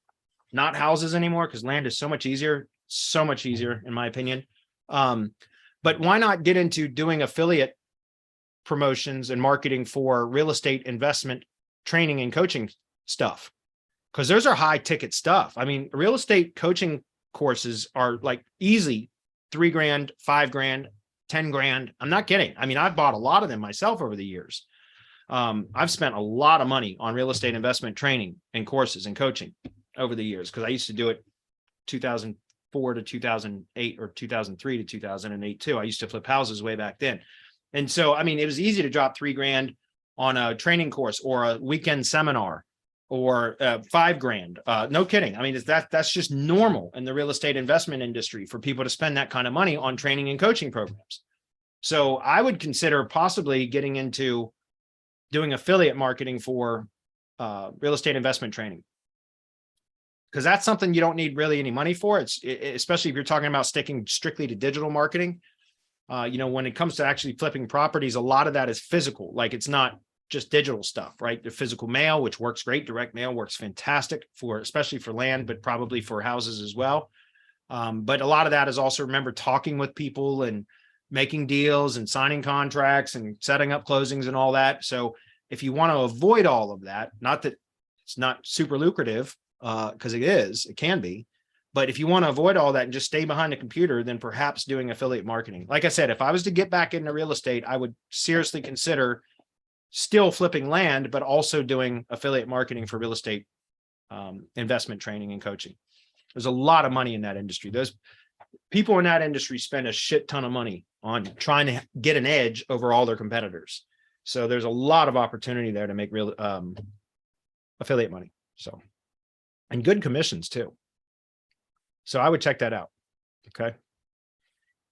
[SPEAKER 1] not houses anymore, because land is so much easier in my opinion. But why not get into doing affiliate promotions and marketing for real estate investment training and coaching stuff? Because those are high ticket stuff. I mean, real estate coaching courses are like easy $3,000, $5,000, $10,000. I'm not kidding. I mean, I've bought a lot of them myself over the years. I've spent a lot of money on real estate investment training and courses and coaching over the years, because I used to do it 2004 to 2008 or 2003 to 2008 too. I used to flip houses way back then. And so, I mean, it was easy to drop $3,000 on a training course or a weekend seminar or $5,000. No kidding. I mean, that's just normal in the real estate investment industry for people to spend that kind of money on training and coaching programs. So I would consider possibly getting into doing affiliate marketing for real estate investment training, because that's something you don't need really any money for. Especially if you're talking about sticking strictly to digital marketing. You know, when it comes to actually flipping properties, a lot of that is physical. Like it's not just digital stuff, right? The physical mail, which works great. Direct mail works fantastic especially for land, but probably for houses as well. But a lot of that is also, remember, talking with people and making deals and signing contracts and setting up closings and all that. So if you want to avoid all of that, not that it's not super lucrative, because it can be, but if you want to avoid all that and just stay behind the computer, then perhaps doing affiliate marketing. Like I said, if I was to get back into real estate, I would seriously consider still flipping land, but also doing affiliate marketing for real estate investment training and coaching. There's a lot of money in that industry. Those people in that industry spend a shit ton of money on trying to get an edge over all their competitors. So there's a lot of opportunity there to make real affiliate money. So, and good commissions too. So I would check that out. Okay.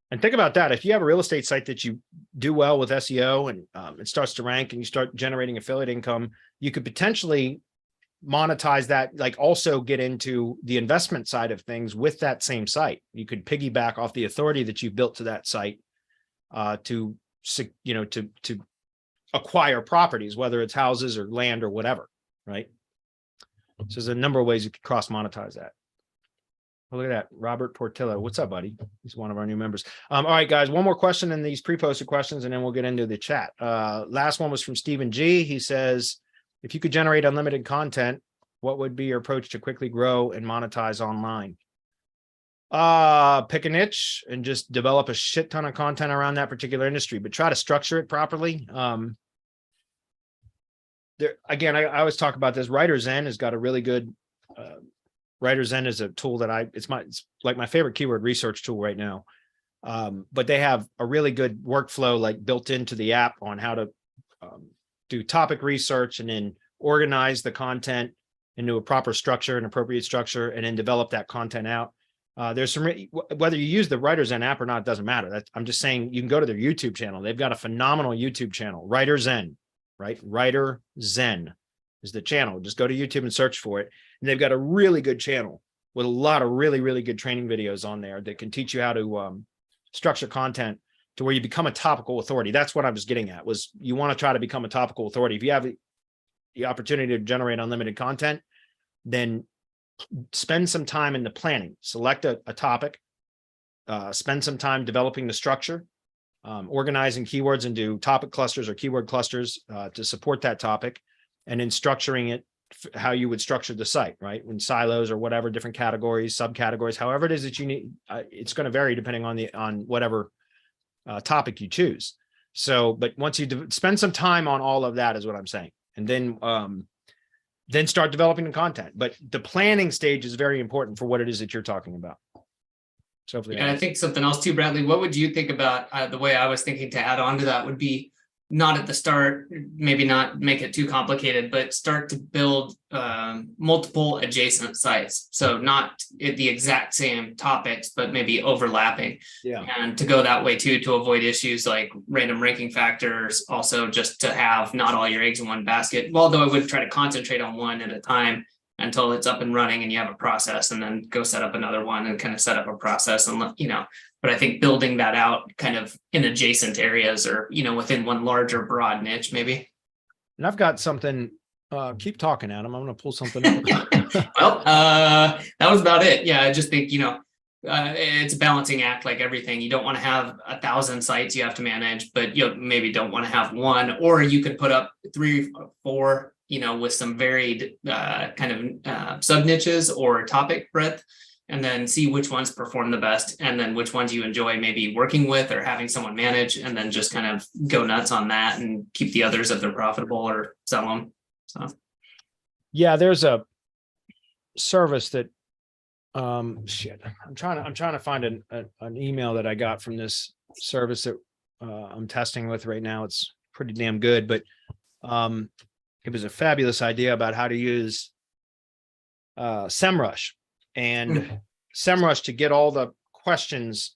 [SPEAKER 1] And think about that. If you have a real estate site that you do well with SEO and it starts to rank and you start generating affiliate income, you could potentially monetize that, like also get into the investment side of things with that same site. You could piggyback off the authority that you've built to that site to acquire properties, whether it's houses or land or whatever, right? So there's a number of ways you could cross monetize that. Oh, look at that. Robert Portillo. What's up, buddy? He's one of our new members. All right, guys, one more question in these pre-posted questions, and then we'll get into the chat. Last one was from Stephen G. He says, if you could generate unlimited content, What would be your approach to quickly grow and monetize online? Pick a niche and just develop a shit ton of content around that particular industry, but try to structure it properly. There again, I always talk about this. Writerzen has got a really good Writerzen is a tool that it's like my favorite keyword research tool right now. But they have a really good workflow like built into the app on how to do topic research and then organize the content into a proper structure, an appropriate structure, and then develop that content out. There's some, whether you use the Writerzen app or not, it doesn't matter. I'm just saying you can go to their YouTube channel. They've got a phenomenal YouTube channel, Writerzen, right? Writerzen is the channel. Just go to YouTube and search for it. And they've got a really good channel with a lot of really, really good training videos on there that can teach you how to structure content to where you become a topical authority. That's what I was getting at, was you want to try to become a topical authority. If you have the opportunity to generate unlimited content, then spend some time in the planning, select a topic, spend some time developing the structure, organizing keywords into topic clusters or keyword clusters to support that topic, and then structuring it how you would structure the site, right? In silos or whatever, different categories, subcategories, however it is that you need. It's going to vary depending on whatever topic you choose. So, but once you spend some time on all of that is what I'm saying. And then start developing the content. But the planning stage is very important for what it is that you're talking about. So hopefully,
[SPEAKER 2] I think something else too, Bradley, what would you think about the way I was thinking to add on to that would be not at the start, maybe not make it too complicated, but start to build multiple adjacent sites. So not the exact same topics, but maybe overlapping.
[SPEAKER 1] Yeah.
[SPEAKER 2] And to go that way too, to avoid issues like random ranking factors, also just to have not all your eggs in one basket. Although I would try to concentrate on one at a time until it's up and running and you have a process, and then go set up another one and kind of set up a process and, but I think building that out kind of in adjacent areas or, within one larger broad niche, maybe.
[SPEAKER 1] And I've got something, keep talking, Adam. I'm going to pull something up.
[SPEAKER 2] Well, that was about it. Yeah. I just think, it's a balancing act like everything. You don't want to have 1,000 sites you have to manage, but you maybe don't want to have one, or you could put up 3 or 4, with some varied kind of sub niches or topic breadth, and then see which ones perform the best, and then which ones you enjoy maybe working with or having someone manage, and then just kind of go nuts on that and keep the others if they're profitable or sell them. So, yeah,
[SPEAKER 1] there's a service that, shit, I'm trying to find an email that I got from this service that I'm testing with right now. It's pretty damn good, but it was a fabulous idea about how to use SEMrush. And SEMrush to get all the questions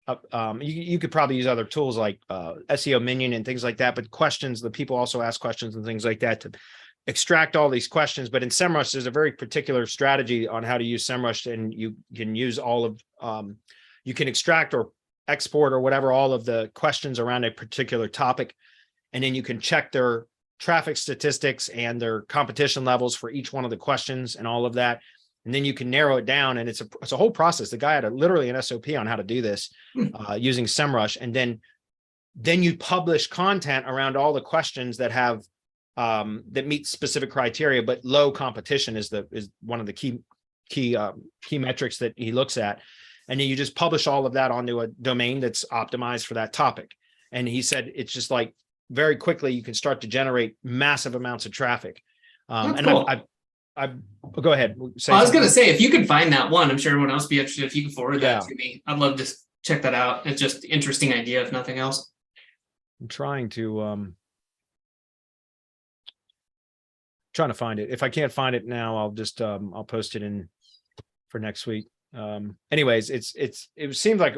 [SPEAKER 1] up. You could probably use other tools like SEO Minion and things like that, but questions, the people also ask questions and things like that to extract all these questions. But in SEMrush, there's a very particular strategy on how to use SEMrush, and you can use all of, you can extract or export or whatever, all of the questions around a particular topic. And then you can check their traffic statistics and their competition levels for each one of the questions and all of that. And then you can narrow it down, and it's a whole process. The guy had literally an SOP on how to do this using SEMrush. And then you publish content around all the questions that have that meet specific criteria, but low competition is one of the key metrics that he looks at. And then you just publish all of that onto a domain that's optimized for that topic. And he said it's just like very quickly you can start to generate massive amounts of traffic. And
[SPEAKER 2] cool.
[SPEAKER 1] Go ahead.
[SPEAKER 2] I was going to say, if you could find that one, I'm sure everyone else would be interested. If you could forward that to me, I'd love to check that out. It's just an interesting idea, if nothing else.
[SPEAKER 1] I'm trying to find it. If I can't find it now, I'll just I'll post it in for next week. Anyways, it seems like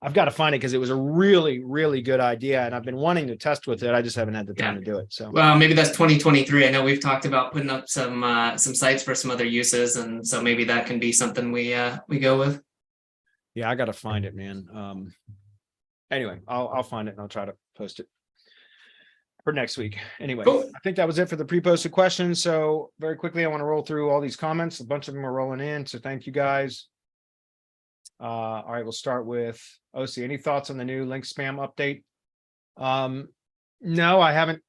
[SPEAKER 1] I've got to find it because it was a really, really good idea, and I've been wanting to test with it. I just haven't had the time to do it. So,
[SPEAKER 2] well, maybe that's 2023. I know we've talked about putting up some sites for some other uses, and so maybe that can be something we go with.
[SPEAKER 1] Yeah, I got to find it, man. Anyway, I'll find it and I'll try to post it for next week. Anyway, cool. I think that was it for the pre-posted questions. So very quickly, I want to roll through all these comments. A bunch of them are rolling in, so thank you guys. All right, we'll start with OC. Any thoughts on the new link spam update? No, I haven't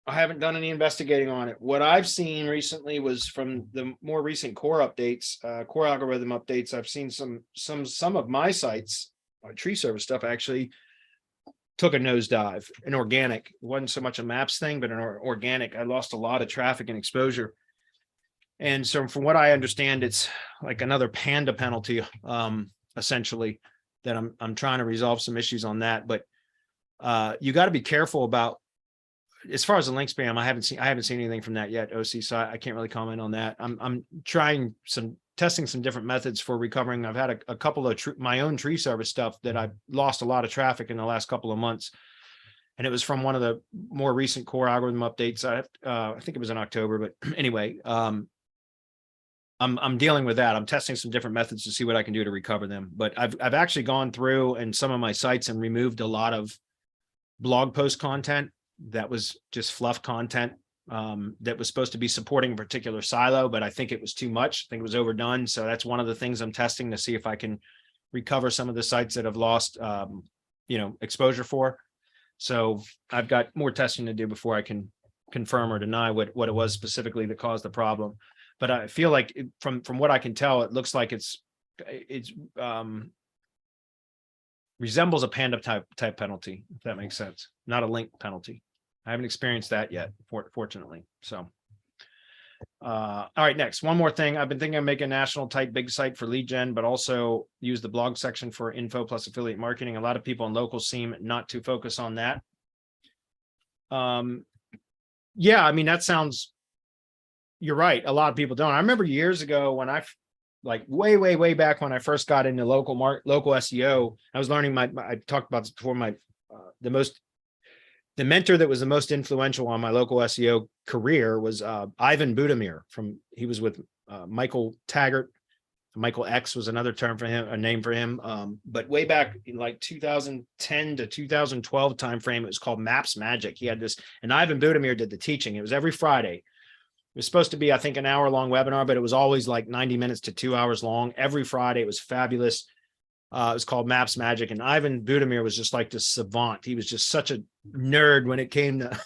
[SPEAKER 1] I haven't done any investigating on it. What I've seen recently was from the more recent core updates, core algorithm updates. I've seen some of my sites, tree service stuff actually took a nosedive, an organic. It wasn't so much a maps thing, but an organic. I lost a lot of traffic and exposure. And so from what I understand, it's like another panda penalty, essentially, that I'm trying to resolve some issues on that. But you got to be careful about, as far as the link spam, I haven't seen anything from that yet, OC, so I can't really comment on that. I'm testing some different methods for recovering. I've had a couple of my own tree service stuff that I've lost a lot of traffic in the last couple of months. And it was from one of the more recent core algorithm updates. I think it was in October, but anyway, I'm dealing with that. I'm testing some different methods to see what I can do to recover them. But I've actually gone through and some of my sites and removed a lot of blog post content that was just fluff content that was supposed to be supporting a particular silo, but I think it was too much. I think it was overdone. So that's one of the things I'm testing to see if I can recover some of the sites that have lost, exposure for. So I've got more testing to do before I can confirm or deny what it was specifically that caused the problem. But I feel like from what I can tell, it looks like it's resembles a panda type penalty, if that makes sense, not a link penalty. I haven't experienced that yet, fortunately. So, all right, next, one more thing. I've been thinking of making a national type big site for lead gen, but also use the blog section for info plus affiliate marketing. A lot of people in local seem not to focus on that. Yeah, I mean, that sounds, you're right. A lot of people don't. I remember years ago when like way back when I first got into local SEO, I was learning I talked about this before, the mentor that was the most influential on my local SEO career was Ivan Budimir he was with Michael Taggart. Michael X was another term for him, a name for him. But way back in like 2010 to 2012 timeframe, it was called Maps Magic. He had this, and Ivan Budimir did the teaching. It was every Friday. It was supposed to be, I think, an hour-long webinar, but it was always like 90 minutes to 2 hours long. Every Friday, it was fabulous. It was called Maps Magic, and Ivan Budimir was just like this savant. He was just such a nerd when it came to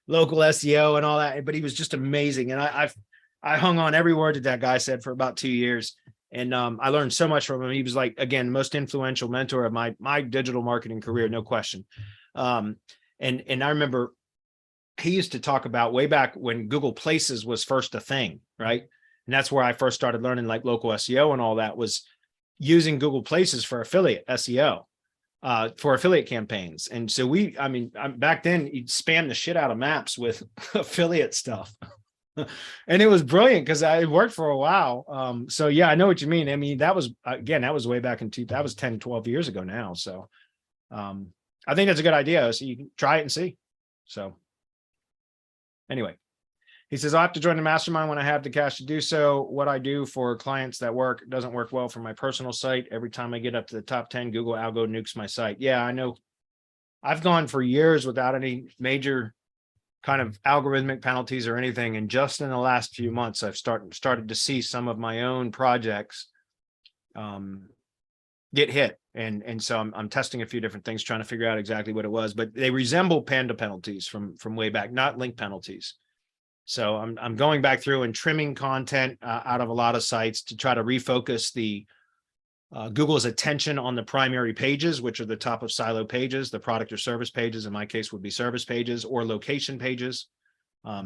[SPEAKER 1] local SEO and all that, but he was just amazing. And I hung on every word that guy said for about 2 years, and I learned so much from him. He was like, again, most influential mentor of my digital marketing career, no question. And I remember he used to talk about way back when Google Places was first a thing, right? And that's where I first started learning like local SEO and all that, was using Google Places for affiliate SEO, for affiliate campaigns. And so back then you'd spam the shit out of maps with affiliate stuff. And it was brilliant because it worked for a while. So yeah, I know what you mean. I mean, that was way back that was 10, 12 years ago now. So I think that's a good idea. So you can try it and see. So anyway, he says, I'll have to join the mastermind when I have the cash to do so. What I do for clients that doesn't work well for my personal site. Every time I get up to the top 10, Google algo nukes my site. Yeah, I know. I've gone for years without any major kind of algorithmic penalties or anything. And just in the last few months, I've started to see some of my own projects get hit. And so I'm testing a few different things, trying to figure out exactly what it was. But they resemble panda penalties from way back, not link penalties. So I'm going back through and trimming content out of a lot of sites to try to refocus the Google's attention on the primary pages, which are the top of silo pages. The product or service pages, in my case, would be service pages or location pages.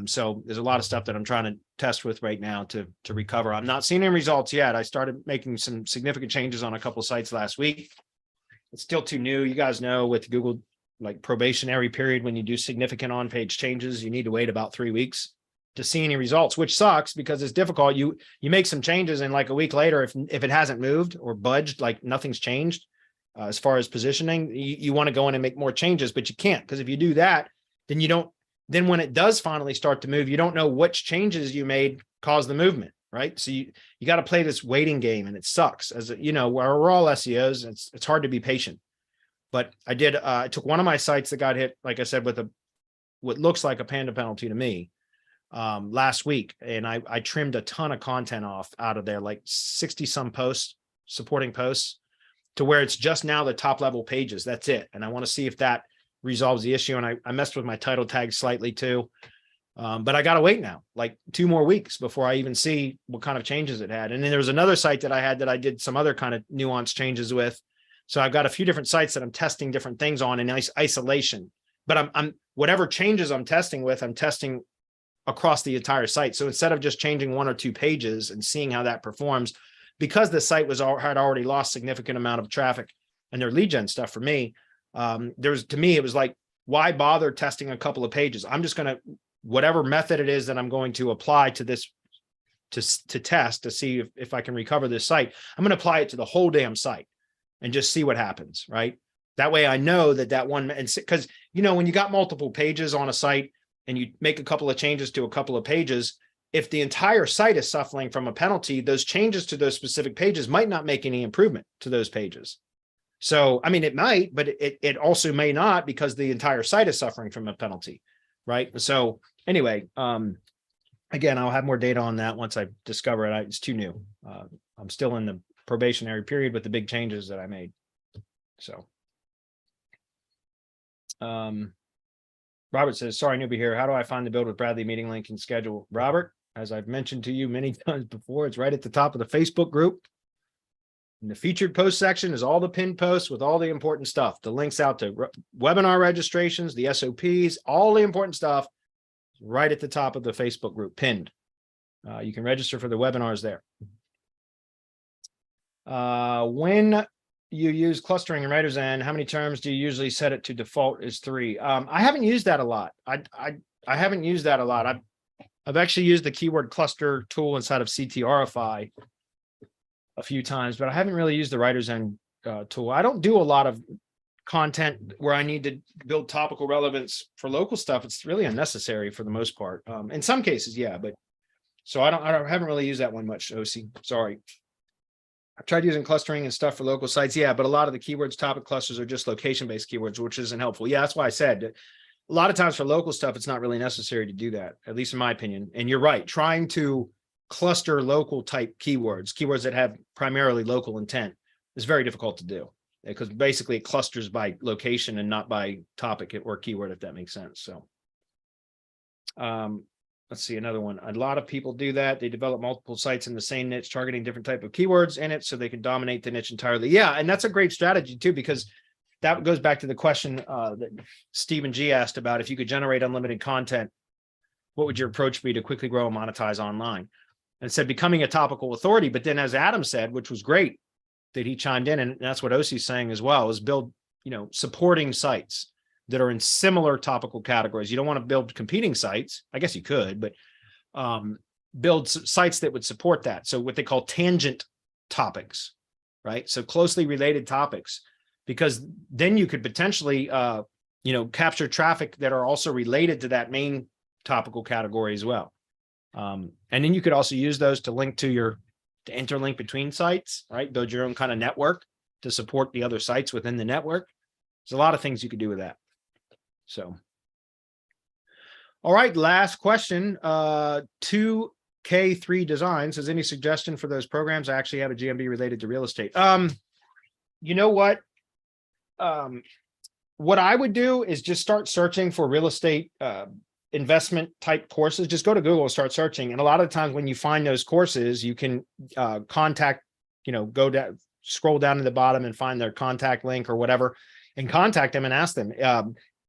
[SPEAKER 1] So there's a lot of stuff that I'm trying to test with right now to recover. I'm not seeing any results yet. I started making some significant changes on a couple of sites last week. It's still too new. You guys know with Google, like probationary period, when you do significant on-page changes, you need to wait about 3 weeks to see any results, which sucks because it's difficult. You make some changes and like a week later, if it hasn't moved or budged, like nothing's changed as far as positioning, you want to go in and make more changes, but you can't, because if you do that, then when it does finally start to move, you don't know which changes you made caused the movement, right? So you got to play this waiting game, and it sucks. As we're all SEOs, it's hard to be patient. But I took one of my sites that got hit, like I said, with what looks like a panda penalty to me last week, and I trimmed a ton of content off out of there, like 60 some posts, supporting posts, to where it's just now the top level pages. That's it. And I want to see if that resolves the issue. And I messed with my title tag slightly too. But I got to wait now, like 2 more weeks before I even see what kind of changes it had. And then there was another site that I had that I did some other kind of nuanced changes with. So I've got a few different sites that I'm testing different things on in isolation, but I'm whatever changes I'm testing with, I'm testing across the entire site. So instead of just changing 1 or 2 pages and seeing how that performs, because the site had already lost significant amount of traffic and their lead gen stuff for me, to me, it was like, why bother testing a couple of pages? I'm just going to, whatever method it is that I'm going to apply to this, to test, to see if I can recover this site, I'm going to apply it to the whole damn site and just see what happens, right? That way I know that one, and because, when you got multiple pages on a site and you make a couple of changes to a couple of pages, if the entire site is suffering from a penalty, those changes to those specific pages might not make any improvement to those pages. So, I mean, it might, but it also may not, because the entire site is suffering from a penalty, right? So anyway, again, I'll have more data on that once I discover it. It's too new. I'm still in the probationary period with the big changes that I made. So, Robert says, sorry, newbie here. How do I find the Build with Bradley meeting link and schedule? Robert, as I've mentioned to you many times before, it's right at the top of the Facebook group. In the featured post section is all the pinned posts with all the important stuff. The links out to webinar registrations, the SOPs, all the important stuff right at the top of the Facebook group, pinned. You can register for the webinars there. When you use clustering in Writerzen, how many terms do you usually set it to default is 3? I haven't used that a lot. I haven't used that a lot. I've actually used the keyword cluster tool inside of CTRify a few times, but I haven't really used the Writerzen tool. I don't do a lot of content where I need to build topical relevance for local stuff. It's really unnecessary for the most part. In some cases, yeah, but so I haven't really used that one much, OC. Sorry. I've tried using clustering and stuff for local sites. Yeah, but a lot of the keywords, topic clusters are just location-based keywords, which isn't helpful. Yeah, that's why I said a lot of times for local stuff, it's not really necessary to do that, at least in my opinion. And you're right, trying to cluster local type keywords that have primarily local intent is very difficult to do, because basically it clusters by location and not by topic or keyword, if that makes sense. So let's see another one. A lot of people do that. They develop multiple sites in the same niche, targeting different type of keywords in it so they can dominate the niche entirely. Yeah, and that's a great strategy too, because that goes back to the question that Stephen G asked about, if you could generate unlimited content, what would your approach be to quickly grow and monetize online? And said becoming a topical authority. But then, as Adam said, which was great that he chimed in, and that's what OC's saying as well, is build, supporting sites that are in similar topical categories. You don't want to build competing sites. I guess you could, but build sites that would support that. So what they call tangent topics, right? So closely related topics, because then you could potentially, capture traffic that are also related to that main topical category as well. And then you could also use those to link to interlink between sites, right? Build your own kind of network to support the other sites within the network. There's a lot of things you could do with that. So, all right, last question. 2K3 Designs has any suggestion for those programs? I actually have a GMB related to real estate. You know what? What I would do is just start searching for real estate investment type courses. Just go to Google and start searching. And a lot of times when you find those courses, you can contact, go down, scroll down to the bottom and find their contact link or whatever, and contact them and ask them.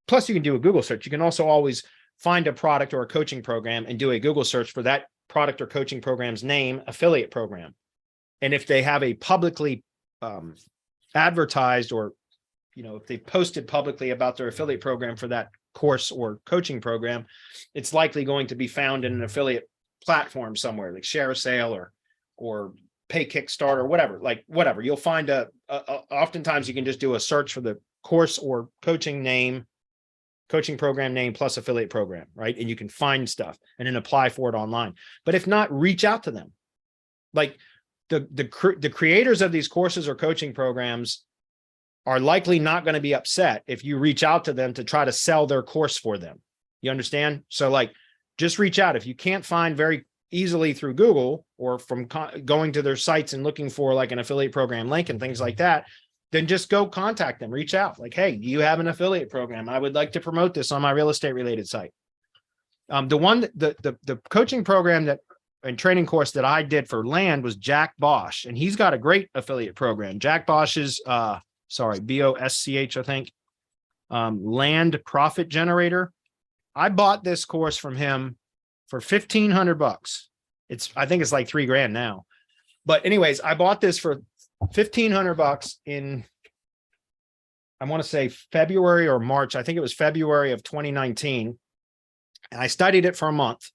[SPEAKER 1] Plus you can do a Google search. You can also always find a product or a coaching program and do a Google search for that product or coaching program's name, affiliate program. And if they have a publicly advertised, or, if they posted publicly about their affiliate program for that course or coaching program, it's likely going to be found in an affiliate platform somewhere, like Share a Sale or Pay Kickstarter, whatever. You'll find oftentimes you can just do a search for the course or coaching program name plus affiliate program, right? And you can find stuff and then apply for it online. But if not, reach out to them. Like the creators of these courses or coaching programs are likely not going to be upset if you reach out to them to try to sell their course for them. You understand? So just reach out. If you can't find very easily through Google or from going to their sites and looking for like an affiliate program link and things like that, then just go contact them, reach out like, hey, do you have an affiliate program? I would like to promote this on my real estate related site. The coaching program and training course that I did for land was Jack Bosch, and he's got a great affiliate program. Jack Bosch's, BOSCH, I think, land profit generator. I bought this course from him for $1,500. I think it's like $3,000 now. But anyways, I bought this for $1,500 in, I want to say February or March. I think it was February of 2019. And I studied it for a month.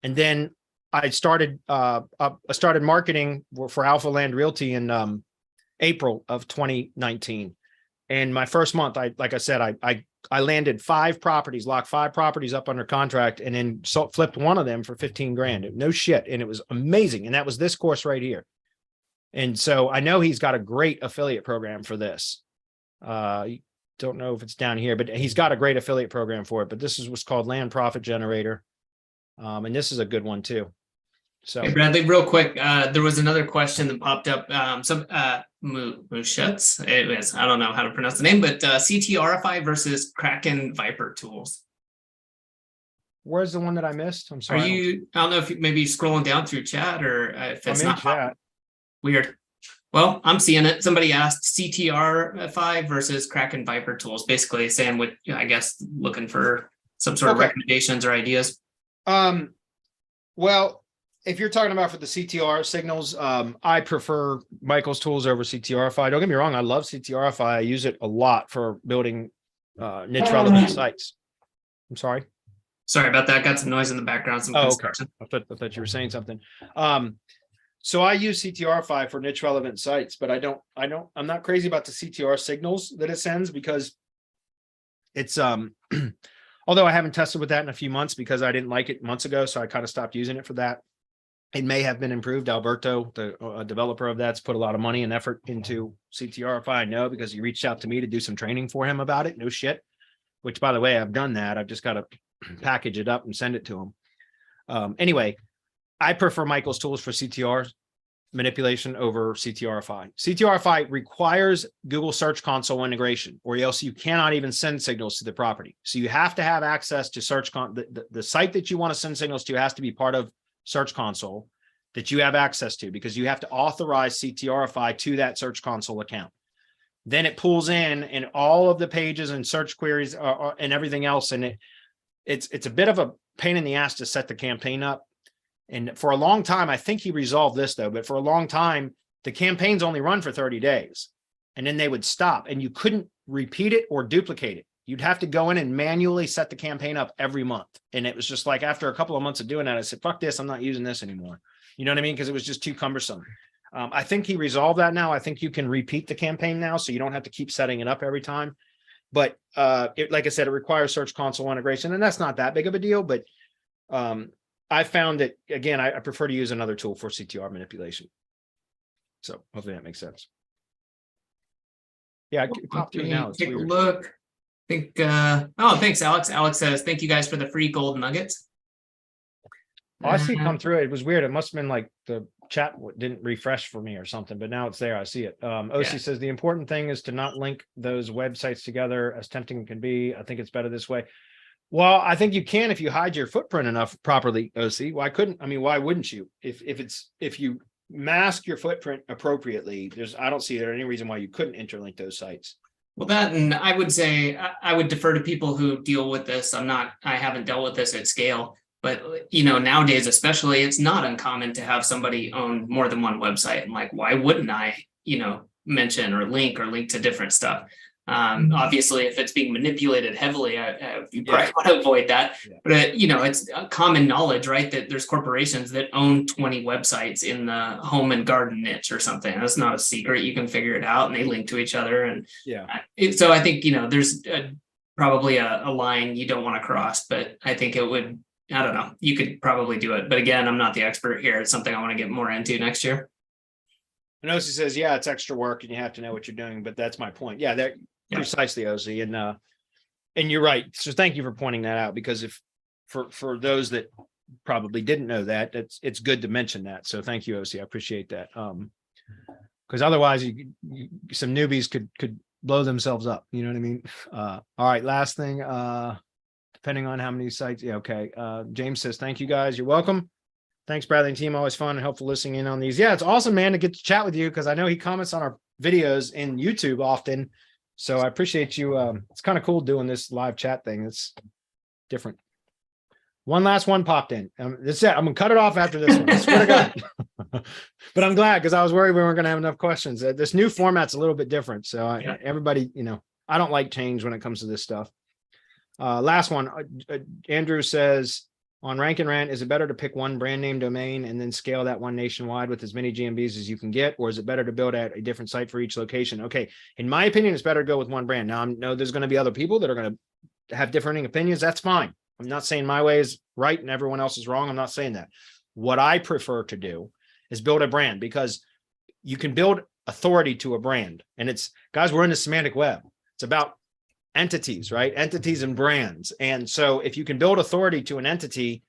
[SPEAKER 1] And then I started marketing for Alpha Land Realty in April of 2019. And my first month, I landed 5 properties, locked 5 properties up under contract, and then flipped one of them for $15,000. No shit. And it was amazing. And that was this course right here. And so I know he's got a great affiliate program for this. Don't know if it's down here, but he's got a great affiliate program for it. But this is what's called Land Profit Generator. And this is a good one too. So
[SPEAKER 2] hey, Bradley, real quick, there was another question that popped up. Muschetz, it was, I don't know how to pronounce the name, but CTRify versus Kraken Viper tools.
[SPEAKER 1] Where's the one that I missed? I'm sorry.
[SPEAKER 2] I don't know if you maybe scrolling down through chat or if it's not
[SPEAKER 1] chat.
[SPEAKER 2] Weird. Well, I'm seeing it. Somebody asked CTRify versus Kraken Viper tools, basically saying what, I guess, looking for some sort of recommendations or ideas.
[SPEAKER 1] Well, if you're talking about for the CTR signals, I prefer Michael's tools over CTRify. Don't get me wrong. I love CTRify. I use it a lot for building niche relevant sites. I'm sorry.
[SPEAKER 2] Sorry about that. Got some noise in the background. Some construction.
[SPEAKER 1] Okay. I thought you were saying something. So I use CTRify for niche relevant sites, but I'm not crazy about the CTR signals that it sends because it's, although I haven't tested with that in a few months because I didn't like it months ago. So I kind of stopped using it for that. It may have been improved. Alberto, the developer of that's put a lot of money and effort into CTRify. I know because he reached out to me to do some training for him about it. No shit. Which, by the way, I've done that. I've just got to package it up and send it to him. Anyway, I prefer Michael's tools for CTR manipulation over CTRify. CTRify requires Google Search Console integration, or else you cannot even send signals to the property. So you have to have access to the site that you want to send signals to has to be part of Search Console that you have access to, because you have to authorize CTRify to that Search Console account. Then it pulls in all of the pages and search queries and everything else. And it's a bit of a pain in the ass to set the campaign up. And for a long time, I think he resolved this though, but for a long time, the campaigns only run for 30 days and then they would stop and you couldn't repeat it or duplicate it. You'd have to go in and manually set the campaign up every month. And it was just like, after a couple of months of doing that, I said, fuck this, I'm not using this anymore. You know what I mean? Because it was just too cumbersome. I think he resolved that now. I think you can repeat the campaign now, so you don't have to keep setting it up every time. But like I said, it requires Search Console integration, and that's not that big of a deal. But I found that, again, I prefer to use another tool for CTR manipulation. So hopefully that makes sense. Yeah,
[SPEAKER 2] take a look. I think, oh, thanks, Alex. Alex says, thank you guys for the free gold nuggets.
[SPEAKER 1] Oh, I see it come through. It was weird. It must have been like the chat didn't refresh for me or something, but now it's there. I see it. OC says the important thing is to not link those websites together, as tempting it can be. I think it's better this way. Well, I think you can if you hide your footprint enough properly, OC. Why wouldn't you? If you mask your footprint appropriately, I don't see there any reason why you couldn't interlink those sites.
[SPEAKER 2] Well, that, and I would say I would defer to people who deal with this. I haven't dealt with this at scale, but nowadays, especially, it's not uncommon to have somebody own more than one website. And like, why wouldn't I, mention or link to different stuff? Obviously, if it's being manipulated heavily, you probably want to avoid that. Yeah. But it's common knowledge, right, that there's corporations that own 20 websites in the home and garden niche or something. That's not a secret. You can figure it out, and they link to each other. And so I think there's probably a line you don't want to cross. But I think it would. I don't know. You could probably do it, but again, I'm not the expert here. It's something I want to get more into next year.
[SPEAKER 1] And OC says, yeah, it's extra work, and you have to know what you're doing. But that's my point. Yeah, precisely, OC, and you're right. So thank you for pointing that out, because if for those that probably didn't know that, it's good to mention that. So thank you, OC. I appreciate that. because otherwise some newbies could blow themselves up. You know what I mean? All right. Last thing, depending on how many sites. Yeah. Okay. James says, thank you guys. You're welcome. Thanks, Bradley and team. Always fun and helpful listening in on these. Yeah, it's awesome, man, to get to chat with you because I know he comments on our videos in YouTube often. So I appreciate you. It's kind of cool doing this live chat thing. It's different. One last one popped in. That's it. I'm gonna cut it off after this one. I swear to God. But I'm glad because I was worried we weren't gonna have enough questions. This new format's a little bit different. So everybody, I don't like change when it comes to this stuff. Last one. Andrew says, on Rank and Rant, is it better to pick one brand name domain and then scale that one nationwide with as many GMBs as you can get? Or is it better to build out a different site for each location? Okay. In my opinion, it's better to go with one brand. Now, I know there's going to be other people that are going to have differing opinions. That's fine. I'm not saying my way is right and everyone else is wrong. I'm not saying that. What I prefer to do is build a brand because you can build authority to a brand. And it's, guys, we're in the semantic web. It's about entities, right? Entities and brands. And so if you can build authority to an entity,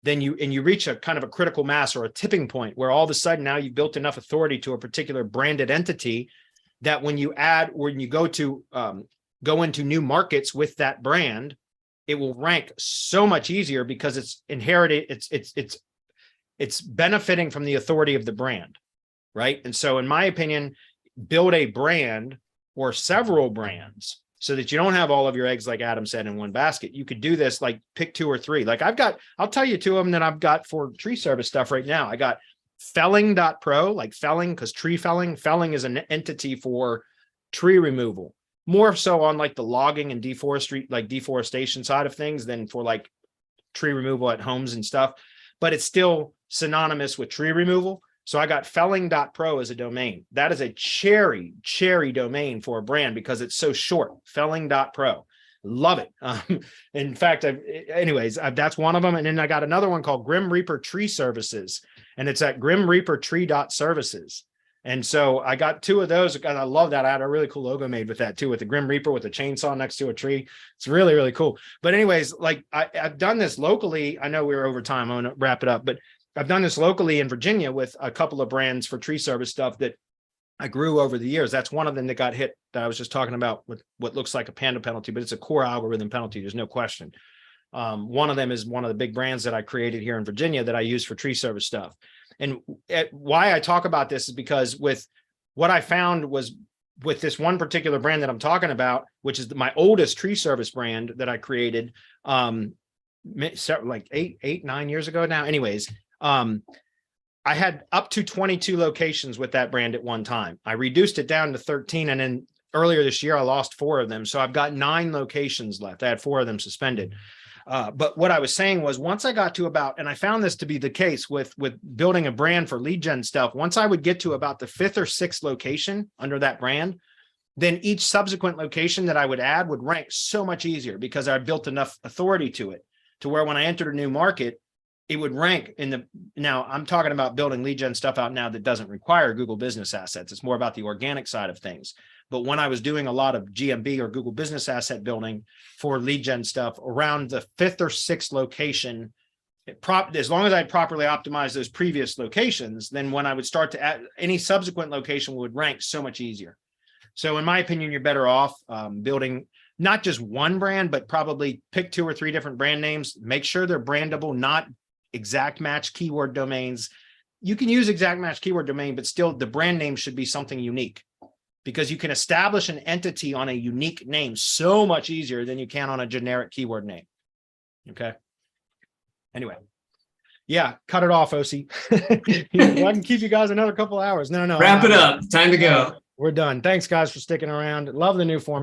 [SPEAKER 1] then you reach a kind of a critical mass or a tipping point where all of a sudden now you've built enough authority to a particular branded entity that when you go into new markets with that brand, it will rank so much easier because it's inherited. It's benefiting from the authority of the brand, right? And so in my opinion, build a brand or several brands so that you don't have all of your eggs, like Adam said, in one basket. You could do this, like pick 2 or 3. Like I'll tell you 2 of them that I've got for tree service stuff right now. I got felling.pro, like felling, because tree felling is an entity for tree removal, more so on like the logging and deforestation side of things than for like tree removal at homes and stuff, but it's still synonymous with tree removal. So I got felling.pro as a domain. That is a cherry domain for a brand because it's so short. Felling.pro. Love it. In fact, that's one of them. And then I got another one called Grim Reaper Tree Services, and it's at grimreapertree.services. And so I got 2 of those. And I love that. I had a really cool logo made with that too, with the Grim Reaper with a chainsaw next to a tree. It's really, really cool. But anyways, like I've done this locally. I know we're over time. I'm going to wrap it up, but I've done this locally in Virginia with a couple of brands for tree service stuff that I grew over the years. That's one of them that got hit that I was just talking about with what looks like a panda penalty, but it's a core algorithm penalty. There's no question. One of them is one of the big brands that I created here in Virginia that I use for tree service stuff. And why I talk about this is because with what I found was with this one particular brand that I'm talking about, which is my oldest tree service brand that I created like 9 years ago now. Anyways, I had up to 22 locations with that brand at one time. I reduced it down to 13. And then earlier this year, I lost 4 of them. So I've got 9 locations left. I had 4 of them suspended. But what I was saying was once I got to about, and I found this to be the case with building a brand for lead gen stuff, once I would get to about the 5th or 6th location under that brand, then each subsequent location that I would add would rank so much easier because I built enough authority to it to where when I entered a new market, it would rank now I'm talking about building lead gen stuff out now that doesn't require Google business assets. It's more about the organic side of things. But when I was doing a lot of GMB or Google business asset building for lead gen stuff around the 5th or 6th location, as long as I'd properly optimized those previous locations, then when I would start to add any subsequent location would rank so much easier. So in my opinion, you're better off building not just one brand, but probably pick 2 or 3 different brand names, make sure they're brandable, not exact match keyword domains. You can use exact match keyword domain, but still the brand name should be something unique because you can establish an entity on a unique name so much easier than you can on a generic keyword name. Okay. Anyway. Yeah. Cut it off, OC. I can keep you guys another couple hours. No.
[SPEAKER 2] Wrap it up. Time to go.
[SPEAKER 1] We're done. Thanks guys for sticking around. Love the new format.